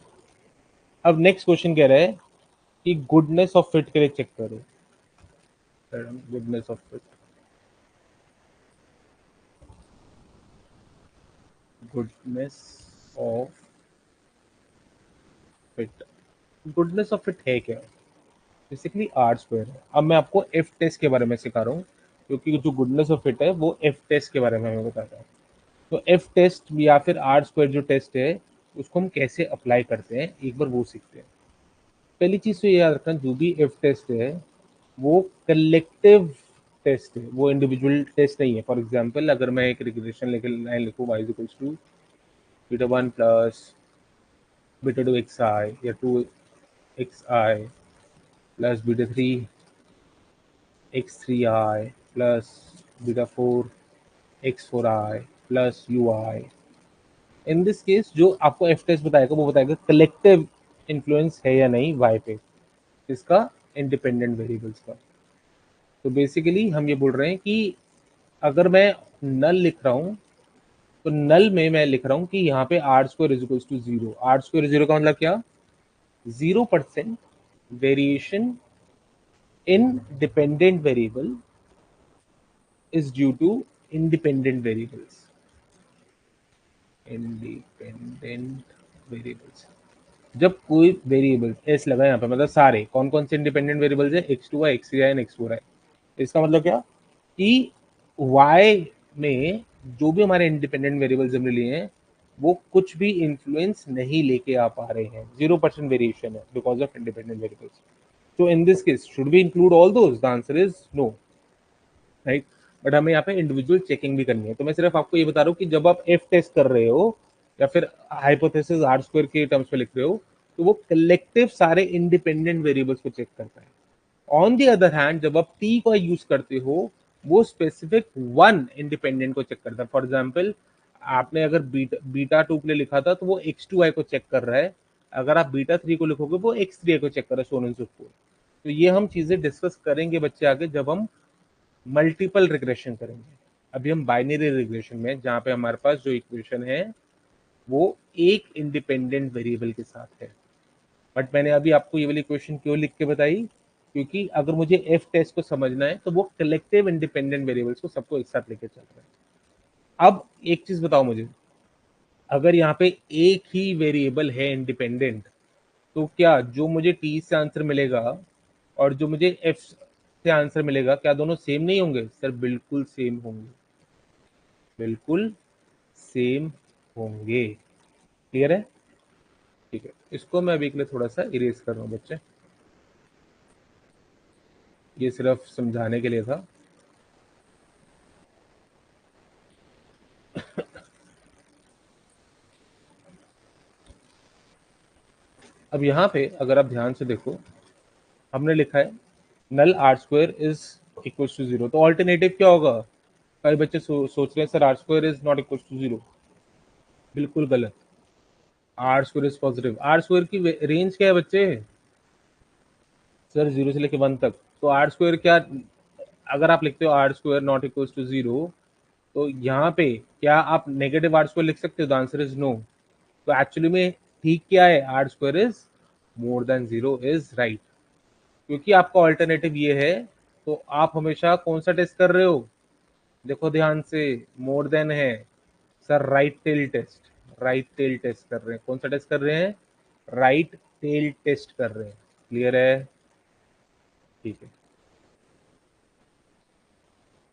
अब नेक्स्ट क्वेश्चन कह रहा है कि गुडनेस ऑफ फिट के लिए चेक करो, goodness of fit, goodness of fit, goodness of fit है क्या, बेसिकली आर स्क्वायर है। अब मैं आपको एफ टेस्ट के बारे में सिखा रहा हूँ, क्योंकि जो गुडनेस ऑफ फिट है वो एफ टेस्ट के बारे में हमें बताता है। तो एफ टेस्ट या फिर आर स्क्वायर जो टेस्ट है उसको हम कैसे अप्लाई करते हैं, एक बार वो सीखते हैं। पहली चीज तो ये याद रखना, जो भी एफ टेस्ट है वो कलेक्टिव टेस्ट है, वो इंडिविजुअल टेस्ट नहीं है। फॉर एग्जाम्पल अगर मैं एक रिग्रेशन लेकर लाइन लिखूँ y equals to beta one plus beta two x I या two x I plus beta three x3i plus beta 4 x4i plus ui, in this case जो आपको एफ टेस्ट बताएगा वो बताएगा कलेक्टिव इन्फ्लुएंस है या नहीं y पे, इसका इंडिपेंडेंट वेरिएबल्स का। तो बेसिकली हम ये बोल रहे हैं कि अगर मैं नल लिख रहा हूँ तो नल में मैं लिख रहा हूँ कि यहाँ पे r square is equals to zero. R square zero का मतलब क्या, 0% variation in dependent variable is due to independent variables, independent variables। जब कोई वेरिएबल एस लगा यहाँ पे, मतलब सारे कौन कौन से इंडिपेंडेंट वेरिएबल्स है, x2 है, x3 है, x4 है। इसका मतलब क्या कि y में जो भी हमारे इंडिपेंडेंट वेरिएबल्स हमने लिए हैं वो कुछ भी इन्फ्लुएंस नहीं लेके आ पा रहे हैं, 0% वेरिएशन है बिकॉज ऑफ इंडिपेंडेंट वेरिएबल्स। तो in this case should we include all those, the answer is no, right. But हमें यहाँ पे इंडिविजुअल चेकिंग भी करनी है। तो मैं सिर्फ आपको ये बता रहा हूँ कि जब आप एफ टेस्ट कर रहे हो या फिर हाइपोथेसिस आर स्क्वायर के टर्म्स में लिख रहे हो तो वो कलेक्टिव सारे इंडिपेंडेंट वेरिएबल्स को चेक करता है। ऑन द अदर हैंड जब आप टी का यूज करते हो वो स्पेसिफिक वन इंडिपेंडेंट को चेक करता है। फॉर एग्जाम्पल आपने अगर बीटा टू के लिए लिखा था तो वो एक्स टू आई को चेक कर रहा है, अगर आप बीटा थ्री को लिखोगे वो एक्स थ्री आई को चेक कर रहा है, so on and so fourth. तो ये हम चीजें डिस्कस करेंगे बच्चे आगे, जब हम मल्टीपल रिग्रेशन करेंगे। अभी हम बाइनरी रिग्रेशन में, जहां पे हमारे पास जो इक्वेशन है वो एक इंडिपेंडेंट वेरिएबल के साथ है। बट मैंने अभी आपको ये वाली इक्वेशन क्यों लिख के बताई, क्योंकि अगर मुझे एफ टेस्ट को समझना है तो वो कलेक्टिव इंडिपेंडेंट वेरिएबल्स को सबको एक साथ लेके चल रहा है। अब एक चीज बताओ मुझे, अगर यहाँ पे एक ही वेरिएबल है इंडिपेंडेंट, तो क्या जो मुझे टी से आंसर मिलेगा और जो मुझे एफ से आंसर मिलेगा, क्या दोनों सेम नहीं होंगे? सर बिल्कुल सेम होंगे, बिल्कुल सेम होंगे। क्लियर है? ठीक है, इसको मैं अभी के लिए थोड़ा सा इरेज कर रहा हूँ बच्चे, ये सिर्फ समझाने के लिए था। अब यहाँ पे अगर आप ध्यान से देखो, हमने लिखा है null r square is equal to zero, तो ऑल्टरनेटिव क्या होगा? कई बच्चे सोच रहे हैं sir r square is not equal to zero. बिल्कुल गलत। R square is positive. R square की रेंज क्या है बच्चे? सर जीरो से लेके वन तक। तो आर स्क्वायर क्या, अगर आप लिखते हो r square not equal to zero, तो यहाँ पे क्या आप नेगेटिव आर स्क्वायर लिख सकते हो? The answer is no. तो एक्चुअली में ठीक क्या है? Are square is more than zero is right. क्योंकि आपका ऑल्टरनेटिव ये है, तो आप हमेशा कौन सा टेस्ट कर रहे हो? देखो ध्यान से, मोर देन है sir, right tail test. Right tail test कर रहे हैं। कौन सा टेस्ट कर रहे हैं? राइट टेल टेस्ट कर रहे हैं। क्लियर है? ठीक है,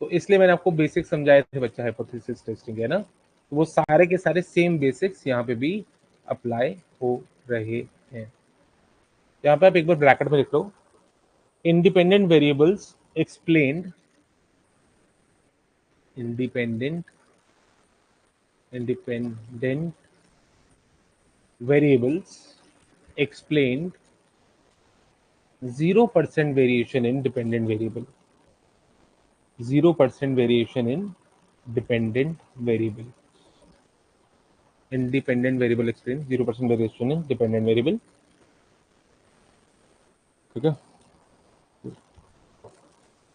तो इसलिए मैंने आपको बेसिक समझाए थे बच्चा, हाइपोथेसिस टेस्टिंग है ना, तो वो सारे के सारे सेम बेसिक्स यहाँ पे भी अप्लाई हो रहे हैं। यहाँ पे आप एक बार ब्रैकेट में लिख लो, independent variables explained, independent independent variables explained 0% variation in dependent variable, 0% variation in dependent variable, independent variable explain 0% variation in dependent variable। ठीक है,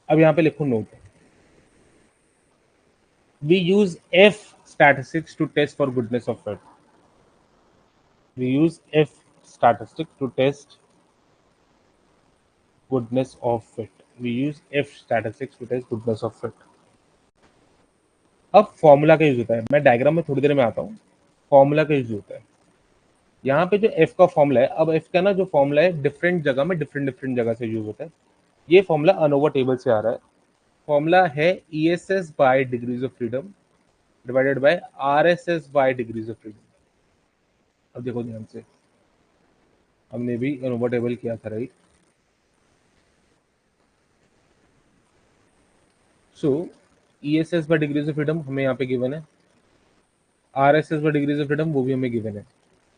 अब यहाँ पे लिखो note, we use f statistics to test for goodness of fit, we use f statistics to test goodness of fit, we use f statistics to test goodness of fit। अब formula का use होता है, मैं diagram में थोड़ी देर में आता हूँ। फॉर्मूला का यूज होता है यहाँ पे, जो एफ का फॉर्मूला है, अब एफ का ना जो फॉर्मूला है डिफरेंट जगह में डिफरेंट डिफरेंट जगह से यूज होता है। ये फॉर्मूला अनोवा टेबल से आ रहा है। फॉर्मूला है E S S by degrees of freedom divided by R S S by degrees of freedom. अब देखो ध्यान से, हमने भी अनोवा टेबल किया था right. So E S S by degrees of freedom हमें यहाँ पे गिवन है, R S S by degrees of freedom वो भी हमें गिवन है।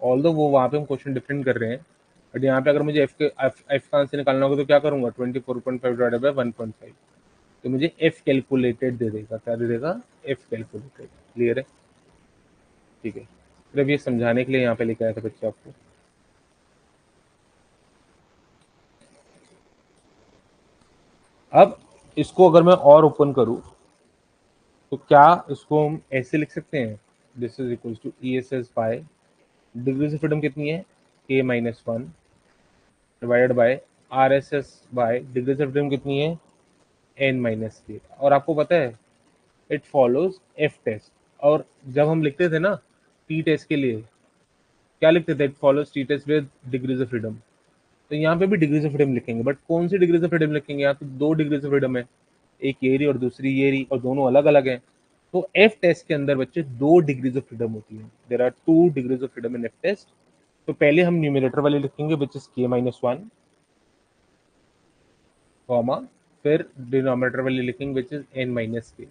ऑल दो वो वहाँ पे हम क्वेश्चन डिफरेंट कर रहे हैं, बट यहाँ पे अगर मुझे एफ का आंसर निकालना होगा तो क्या करूंगा? 24.5 डिवाइडेड बाय 1.5, तो मुझे एफ कैलकुलेटेड दे देगा। क्या दे देगा? F calculated. क्लियर है? ठीक है, सिर्फ ये समझाने के लिए यहाँ पे लेके आया था बच्चे आपको। अब इसको अगर मैं और ओपन करूं, तो क्या इसको हम ऐसे लिख सकते हैं, this is equal to E S S by degrees of freedom कितनी है? K minus one divided by R S S by degrees of freedom कितनी है? एन माइनस के। और आपको पता है इट फॉलोज एफ टेस्ट। और जब हम लिखते थे ना टी टेस्ट के लिए, क्या लिखते थे? It follows t test with degrees of freedom. तो यहाँ पे भी डिग्रीज ऑफ फ्रीडम लिखेंगे, बट कौन सी डिग्रीज ऑफ फ्रीडम लिखेंगे? यहाँ तो दो डिग्रीज ऑफ फ्रीडम है, एक ये रही और दूसरी ये रही, और दोनों अलग अलग हैं। तो एफ टेस्ट के अंदर बच्चे दो डिग्रीज ऑफ फ्रीडम होती है, there are two degrees of freedom in F test. तो पहले हम न्यूमिनेटर वाले लिखेंगे which is k minus one, comma, फिर डिनोमिनेटर वाली लिखेंगे which is n minus k.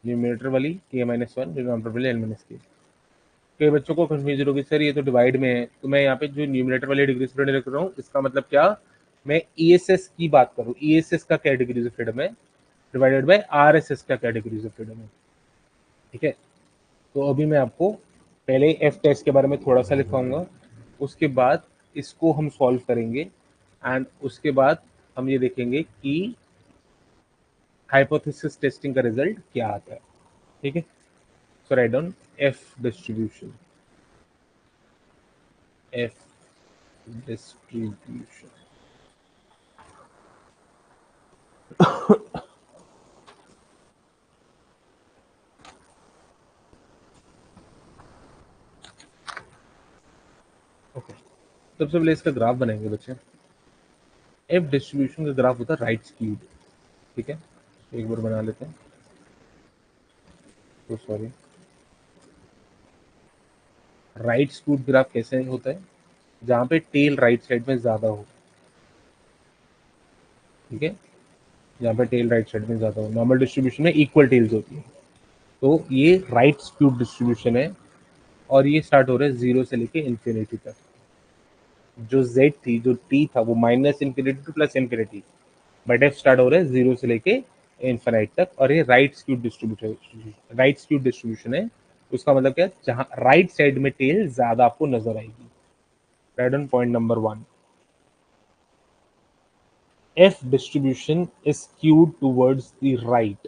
Numerator वाली के माइनस वन, डिनोमिनेटर वाली एन माइनस के। कई बच्चों को कंफ्यूजन होगी सर ये तो डिवाइड में है, तो मैं यहाँ पे जो न्यूमिनेटर वाली डिग्री ऑफ फ्रीडम लिख रहा हूँ, इसका मतलब क्या? मैं ईएसएस की बात करूँ, ईएसएस का क्या डिग्रीज ऑफ फ्रीडम है डिवाइडेड बाय आरएसएस का क्या डिग्रीज ऑफ फ्रीडम है। ठीक है, तो अभी मैं आपको पहले एफ टेस्ट के बारे में थोड़ा सा लिखाऊंगा, उसके बाद इसको हम सॉल्व करेंगे एंड उसके बाद हम ये देखेंगे कि हाइपोथेसिस टेस्टिंग का रिजल्ट क्या आता है। ठीक है, so write down F distribution, F distribution. Okay, सबसे पहले इसका ग्राफ बनाएंगे बच्चे। एफ डिस्ट्रीब्यूशन का ग्राफ होता है राइट स्क्यूड। ठीक है, एक बार बना लेते हैं, तो सॉरी, राइट स्क्यूड ग्राफ कैसे होता है, जहां पे टेल राइट साइड में ज्यादा हो। ठीक है, जहां पे टेल राइट साइड में ज्यादा हो, नॉर्मल डिस्ट्रीब्यूशन में इक्वल टेल्स होती है। तो ये राइट स्क्यूड डिस्ट्रीब्यूशन है, और ये स्टार्ट हो रहा है जीरो से लेके इन्फिनिटी तक। जो z थी, जो t था, वो minus infinity two plus infinity, but f start हो रहा है जीरो से लेके इन्फिनाइट तक। और ये right skewed distribution, right skewed distribution है। उसका मतलब क्या है, जहां राइट साइड में टेल ज्यादा आपको नजर आएगी। Right on point number 1, f distribution is skewed towards the right.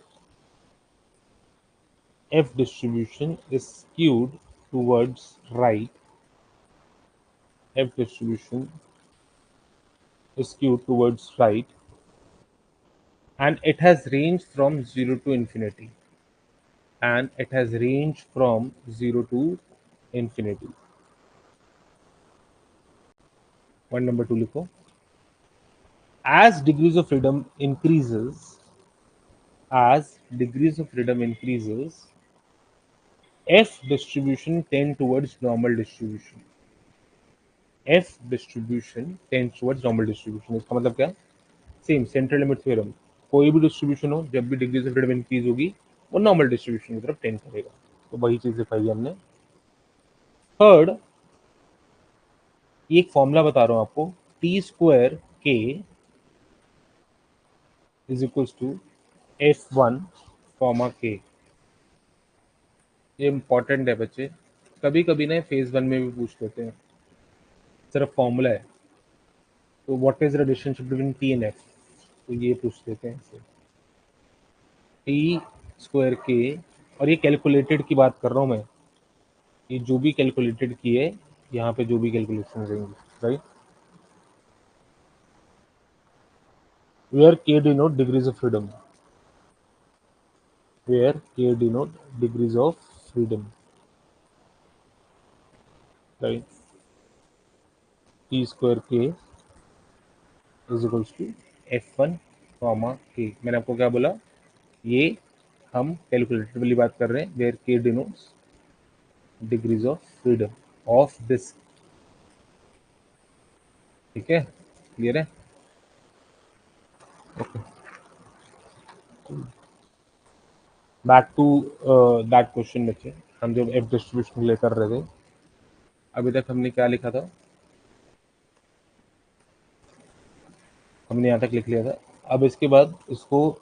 F distribution is skewed towards right. F distribution is skewed towards right, and it has range from 0 to infinity, and it has range from 0 to infinity. Point number 2 लिखो, as degrees of freedom increases, as degrees of freedom increases, f distribution tend towards normal distribution. f distribution tends towards normal distribution. इसका मतलब क्या, same central limit theorem, कोई भी distribution हो, जब भी degrees of freedom increase होगी, वो नॉर्मल डिस्ट्रीब्यूशन की तरफ टेंड करेगा। तो वही चीज दिखाई हमने। थर्ड, ये एक फॉर्मूला बता रहा हूं आपको, टी स्क्वायर के is equal to F one comma k. ये इंपॉर्टेंट है बच्चे, कभी कभी ना फेज वन में भी पूछ लेते हैं, सिर्फ फॉर्मूला है। तो what is the relationship between T and F, तो ये पूछ लेते हैं। टी स्क्वायर के, और ये कैलकुलेटेड की बात कर रहा हूँ मैं, ये जो भी कैलकुलेटेड की है, यहाँ पे जो भी कैलकुलेशन रहेंगी, right, where K denote degrees of freedom, where K denote degrees of freedom, right, T square के is equals to F one comma K. मैंने आपको क्या बोला, ये हम कैलकुलेटेड वाली बात कर रहे हैं, where k denotes degrees of freedom of this. ठीक है, क्लियर है, okay. Back to that question बच्चे, हम जब एफ डिस्ट्रीब्यूशन लेकर रहे थे, अभी तक हमने क्या लिखा था, हमने यहाँ तक लिख लिया था। अब इसके बाद इसको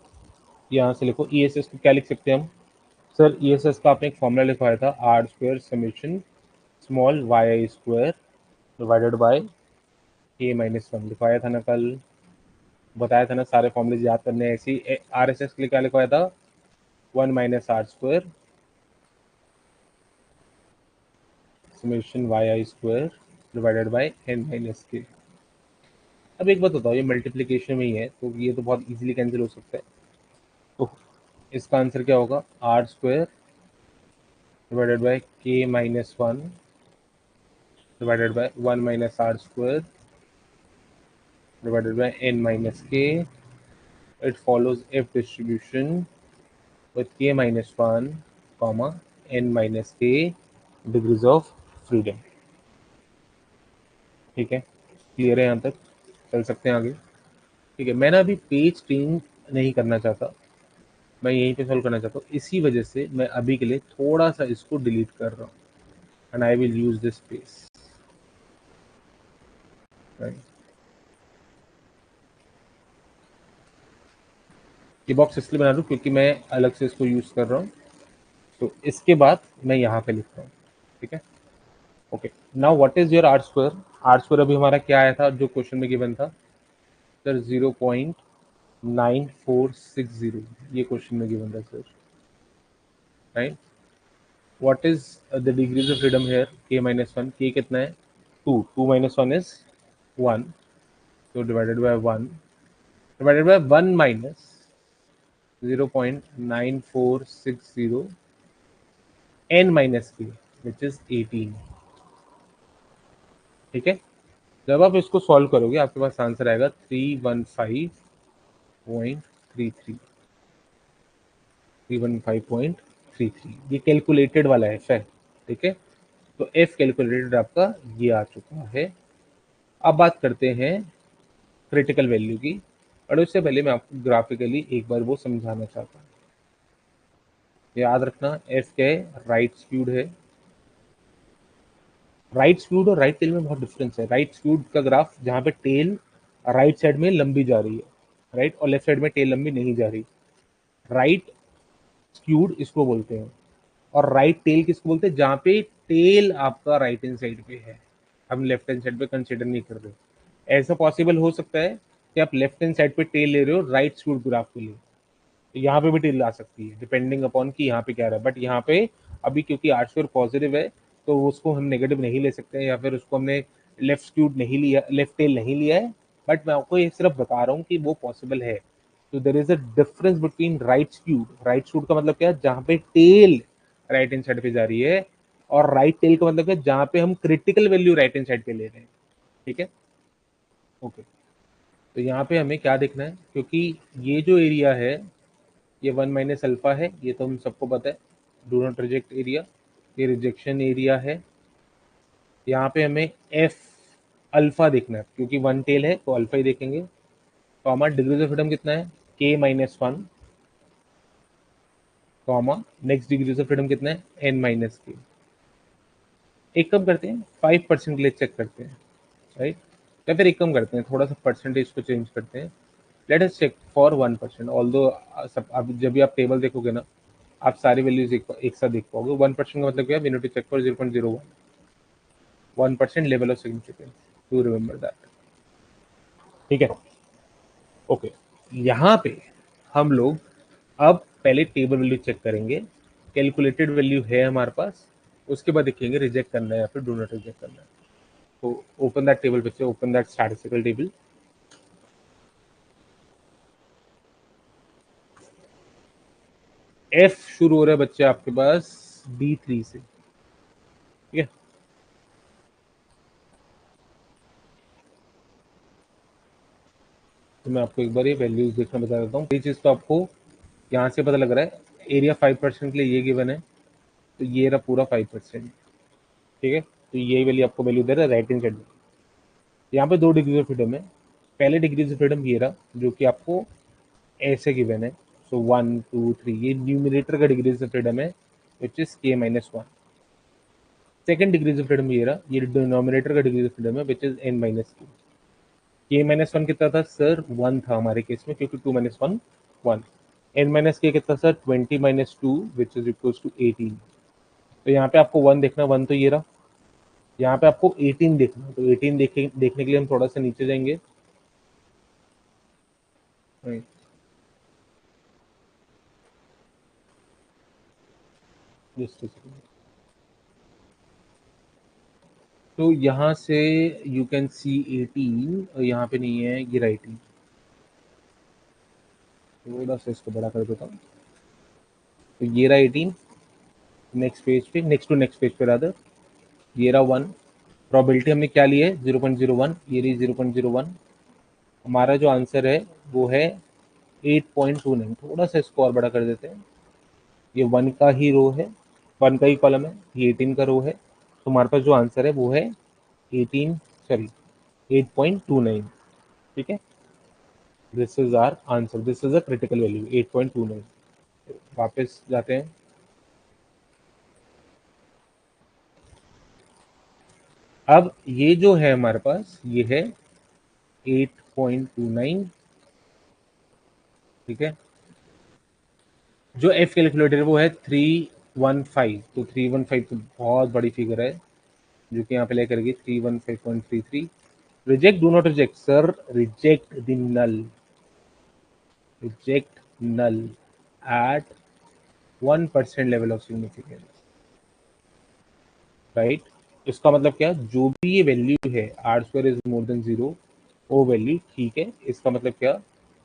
यहाँ से लिखो, ई एस एस को क्या लिख सकते हैं हम, सर ई एस एस का आपने एक फॉर्मूला लिखवाया था, r square summation small Y I square divided by k minus one, लिखवाया था ना कल, बताया था ना, सारे फॉर्मूले याद करने हैं। ऐसी आर एस एस के लिए क्या लिखवाया था, one minus are square summation Y I square divided by n minus k. अब एक बात बताओ, ये मल्टीप्लीकेशन में ही है, तो ये तो बहुत इजीली कैंसिल हो सकता है। तो इसका आंसर क्या होगा, r square divided by k minus one divided by one minus are square divided by n minus k. It follows f distribution with k minus 1 comma n minus k degrees of freedom. ठीक है, clear है, यहाँ तक चल सकते हैं आगे। ठीक है, मैं ना अभी पेज चेंज नहीं करना चाहता, मैं यहीं पे सॉल्व करना चाहता हूँ, इसी वजह से मैं अभी के लिए थोड़ा सा इसको डिलीट कर रहा हूँ, and I will use this space, right. ये बॉक्स इसलिए बना रहा हूँ क्योंकि मैं अलग से इसको यूज कर रहा हूँ, तो इसके बाद मैं यहाँ पे लिख रहा हूँ। ठीक है, okay. Now what is your are square, are square अभी हमारा क्या आया था जो क्वेश्चन में गिवन था, सर 0.9460 ये क्वेश्चन में गिवन था sir, right. What is the degrees of freedom here? k minus one, k कितना है? 2 minus one is 1, so divided by 1 divided by 1 minus 0.9460 n minus k which is 18, ठीक है। जब आप इसको सॉल्व करोगे आपके पास आंसर आएगा 315.33, 315.33। ये कैलकुलेटेड वाला एफ है, ठीक है। तो एफ कैलकुलेटेड आपका ये आ चुका है। अब बात करते हैं क्रिटिकल वैल्यू की, और उससे पहले मैं आपको ग्राफिकली एक बार वो समझाना चाहता हूँ। याद रखना एफ क्या है? राइट स्क्यूड है। राइट स्क्यूड और राइट टेल में बहुत डिफरेंस है। राइट स्क्यूड का ग्राफ जहाँ पे टेल राइट साइड में लंबी जा रही है, राइट, और लेफ्ट साइड में टेल लंबी नहीं जा रही, राइट स्क्यूड इसको बोलते हैं। और राइट टेल किसको बोलते हैं? जहाँ पे टेल आपका राइट हैंड साइड पे है, हम लेफ्ट हैंड साइड पे कंसिडर नहीं कर रहे। ऐसा पॉसिबल हो सकता है कि आप लेफ्ट हैंड साइड पे टेल ले रहे हो राइट स्क्यूड ग्राफ के लिए, तो यहाँ पे भी टेल आ सकती है डिपेंडिंग अपॉन कि यहाँ पे क्या रहा है। बट यहाँ पे अभी क्योंकि आर स्क्वायर पॉजिटिव है तो उसको हम नेगेटिव नहीं ले सकते हैं, या फिर उसको हमने लेफ्ट स्क्यूड नहीं लिया, लेफ्ट टेल नहीं लिया है। बट मैं आपको ये सिर्फ बता रहा हूँ कि वो पॉसिबल है। तो there is a difference between right skewed. Right skewed का मतलब क्या है? जहाँ पे टेल राइट हैंड साइड पे जा रही है, और राइट टेल का मतलब क्या है? जहाँ पे हम critical value right hand side पे ले रहे हैं, ठीक है। ओके, तो यहाँ पे हमें क्या देखना है? क्योंकि ये जो एरिया है ये 1 माइनस अल्फा है, ये तो हम सबको पता है। डू नॉट रिजेक्ट एरिया, ये रिजेक्शन एरिया है। यहाँ पे हमें एफ अल्फा देखना है, क्योंकि वन टेल है तो अल्फा ही देखेंगे। तो हमारा डिग्रीज ऑफ फ्रीडम कितना है? K minus one, comma next degrees of freedom कितना है? एन माइनस के। एक कम करते हैं 5% के लिए चेक करते हैं, राइट। या फिर एक कम करते हैं, थोड़ा सा परसेंटेज को चेंज करते हैं। Let us check for 1%। Although सब अब जब भी आप टेबल देखोगे ना, आप सारी वैल्यूज एक साथ देख पाओगे। 1% का मतलब क्या है? We need to check for 0.01, 1% level of significance, to remember that, ठीक है। ओके, यहाँ पे हम लोग अब पहले टेबल वैल्यू चेक करेंगे। कैलकुलेटेड वैल्यू है हमारे पास, उसके बाद देखेंगे रिजेक्ट करना है या फिर डू नॉट रिजेक्ट करना है। तो ओपन दैट टेबल, बच्चे open that statistical table. F शुरू हो रहा है बच्चे आपके पास D3 से, ठीक है। तो मैं आपको एक बार ये वैल्यूज देखना बता देता हूँ। ये चीज़ तो आपको यहाँ से पता लग रहा है। एरिया 5% के लिए ये गिवन है, तो ये रहा पूरा 5%, ठीक है। तो ये वैल्यू आपको वैल्यू दे रहा है राइट हैंड साइड में। यहाँ पे 2 डिग्री ऑफ फ्रीडम है। पहले डिग्री ऑफ फ्रीडम ये रहा जो कि आपको ऐसे गिवन है। सो 1 2 3 ये न्यूमिनेटर का डिग्री ऑफ फ्रीडम है, which is k-1। Second degree of freedom ये रहा, ये डिनोमिनेटर का डिग्री ऑफ फ्रीडम है, विच इज n-2। k-1 कितना था सर? 1 था हमारे केस में, क्योंकि 2 - 1 1। n-k कितना sir? 20-2 which is equal to 18। तो यहाँ पे आपको 1 देखना, 1 तो ये रहा। यहाँ पे आपको 18 देखना, तो 18 देखने के लिए हम थोड़ा सा नीचे जाएंगे। जस्ट तो यहाँ से यू कैन सी 18, और यहाँ पे नहीं है, ये राइटिंग। थोड़ा सा इसको बड़ा कर देता हूँ। तो ये रहा 18, नेक्स्ट पेज पे, नेक्स्ट टू नेक्स्ट पेज पे रादर, ये रहा 1। प्रोबेबिलिटी हमने क्या ली है? 0.01, ये रही 0.01। हमारा जो आंसर है वो है 8.29। थोड़ा सा इसको और बड़ा कर देते हैं। ये 1 का ही रो है, 1 का ही कॉलम है, ये 18 का रो है। तो हमारे पास जो आंसर है वो है 18, सॉरी 8.29, ठीक है। This is our answer, this is a critical value 8.29। वापस जाते हैं। अब ये जो है हमारे पास ये है 8.29, ठीक है। जो एफ कैलकुलेटर है वो है 315। तो 315 तो बहुत बड़ी फिगर है, जो कि यहाँ पे लेकर गई 315.33। Reject, do not reject. Sir, reject the null. Reject null at 1% level of significance. Right, इसका मतलब क्या, जो भी ये वैल्यू है are square is more than 0, वो वैल्यू ठीक है। इसका मतलब क्या,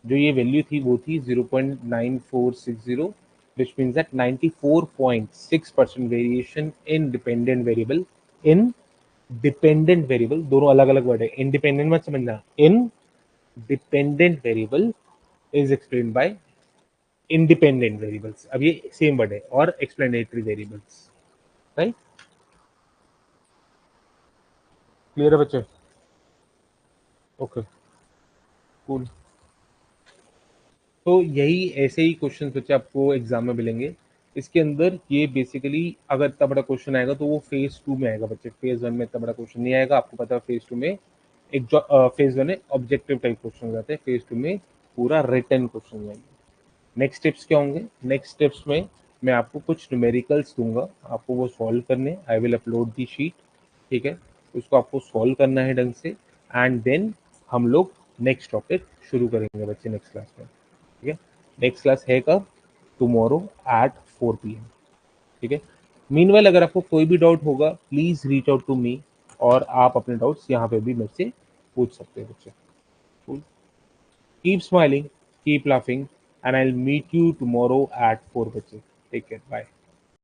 जो ये वैल्यू थी वो थी 0.9460, which means that 94.6% variation in dependent variable, in dependent variable, दोनों अलग अलग वर्ड है, इंडिपेंडेंट मत समझना, in dependent variable is explain by independent variables. अब ये सेम वर्ड है, और एक्सप्लेनेटरी वेरिएबल्स, राइट। क्लियर है बच्चे? Okay, cool. तो यही ऐसे ही क्वेश्चन बच्चे आपको एग्जाम में मिलेंगे। इसके अंदर ये बेसिकली अगर इतना बड़ा क्वेश्चन आएगा तो वो फेज 2 में आएगा बच्चे, फेज 1 में इतना बड़ा क्वेश्चन नहीं आएगा। आपको पता है फेज 2 में एक जो फेज 1 में ऑब्जेक्टिव टाइप क्वेश्चन हो जाते हैं, फेज 2 में पूरा रिटन क्वेश्चन आएंगे। नेक्स्ट स्टेप्स क्या होंगे, नेक्स्ट स्टेप्स में मैं आपको कुछ न्यूमेरिकल्स दूंगा, आपको वो सॉल्व करने, I will upload the sheet, ठीक है, उसको आपको सॉल्व करना है ढंग से, एंड देन हम लोग नेक्स्ट टॉपिक शुरू करेंगे बच्चे नेक्स्ट क्लास में, ठीक है। नेक्स्ट क्लास है कब, टुमारो एट 4 PM, ठीक है। मीनवाइल अगर आपको कोई भी डाउट होगा please reach out to me, और आप अपने डाउट्स यहाँ पे भी मेरे से पूछ सकते हैं बच्चे। Keep smiling, keep laughing, and I'll meet you tomorrow at 4 बजे। Take care, bye.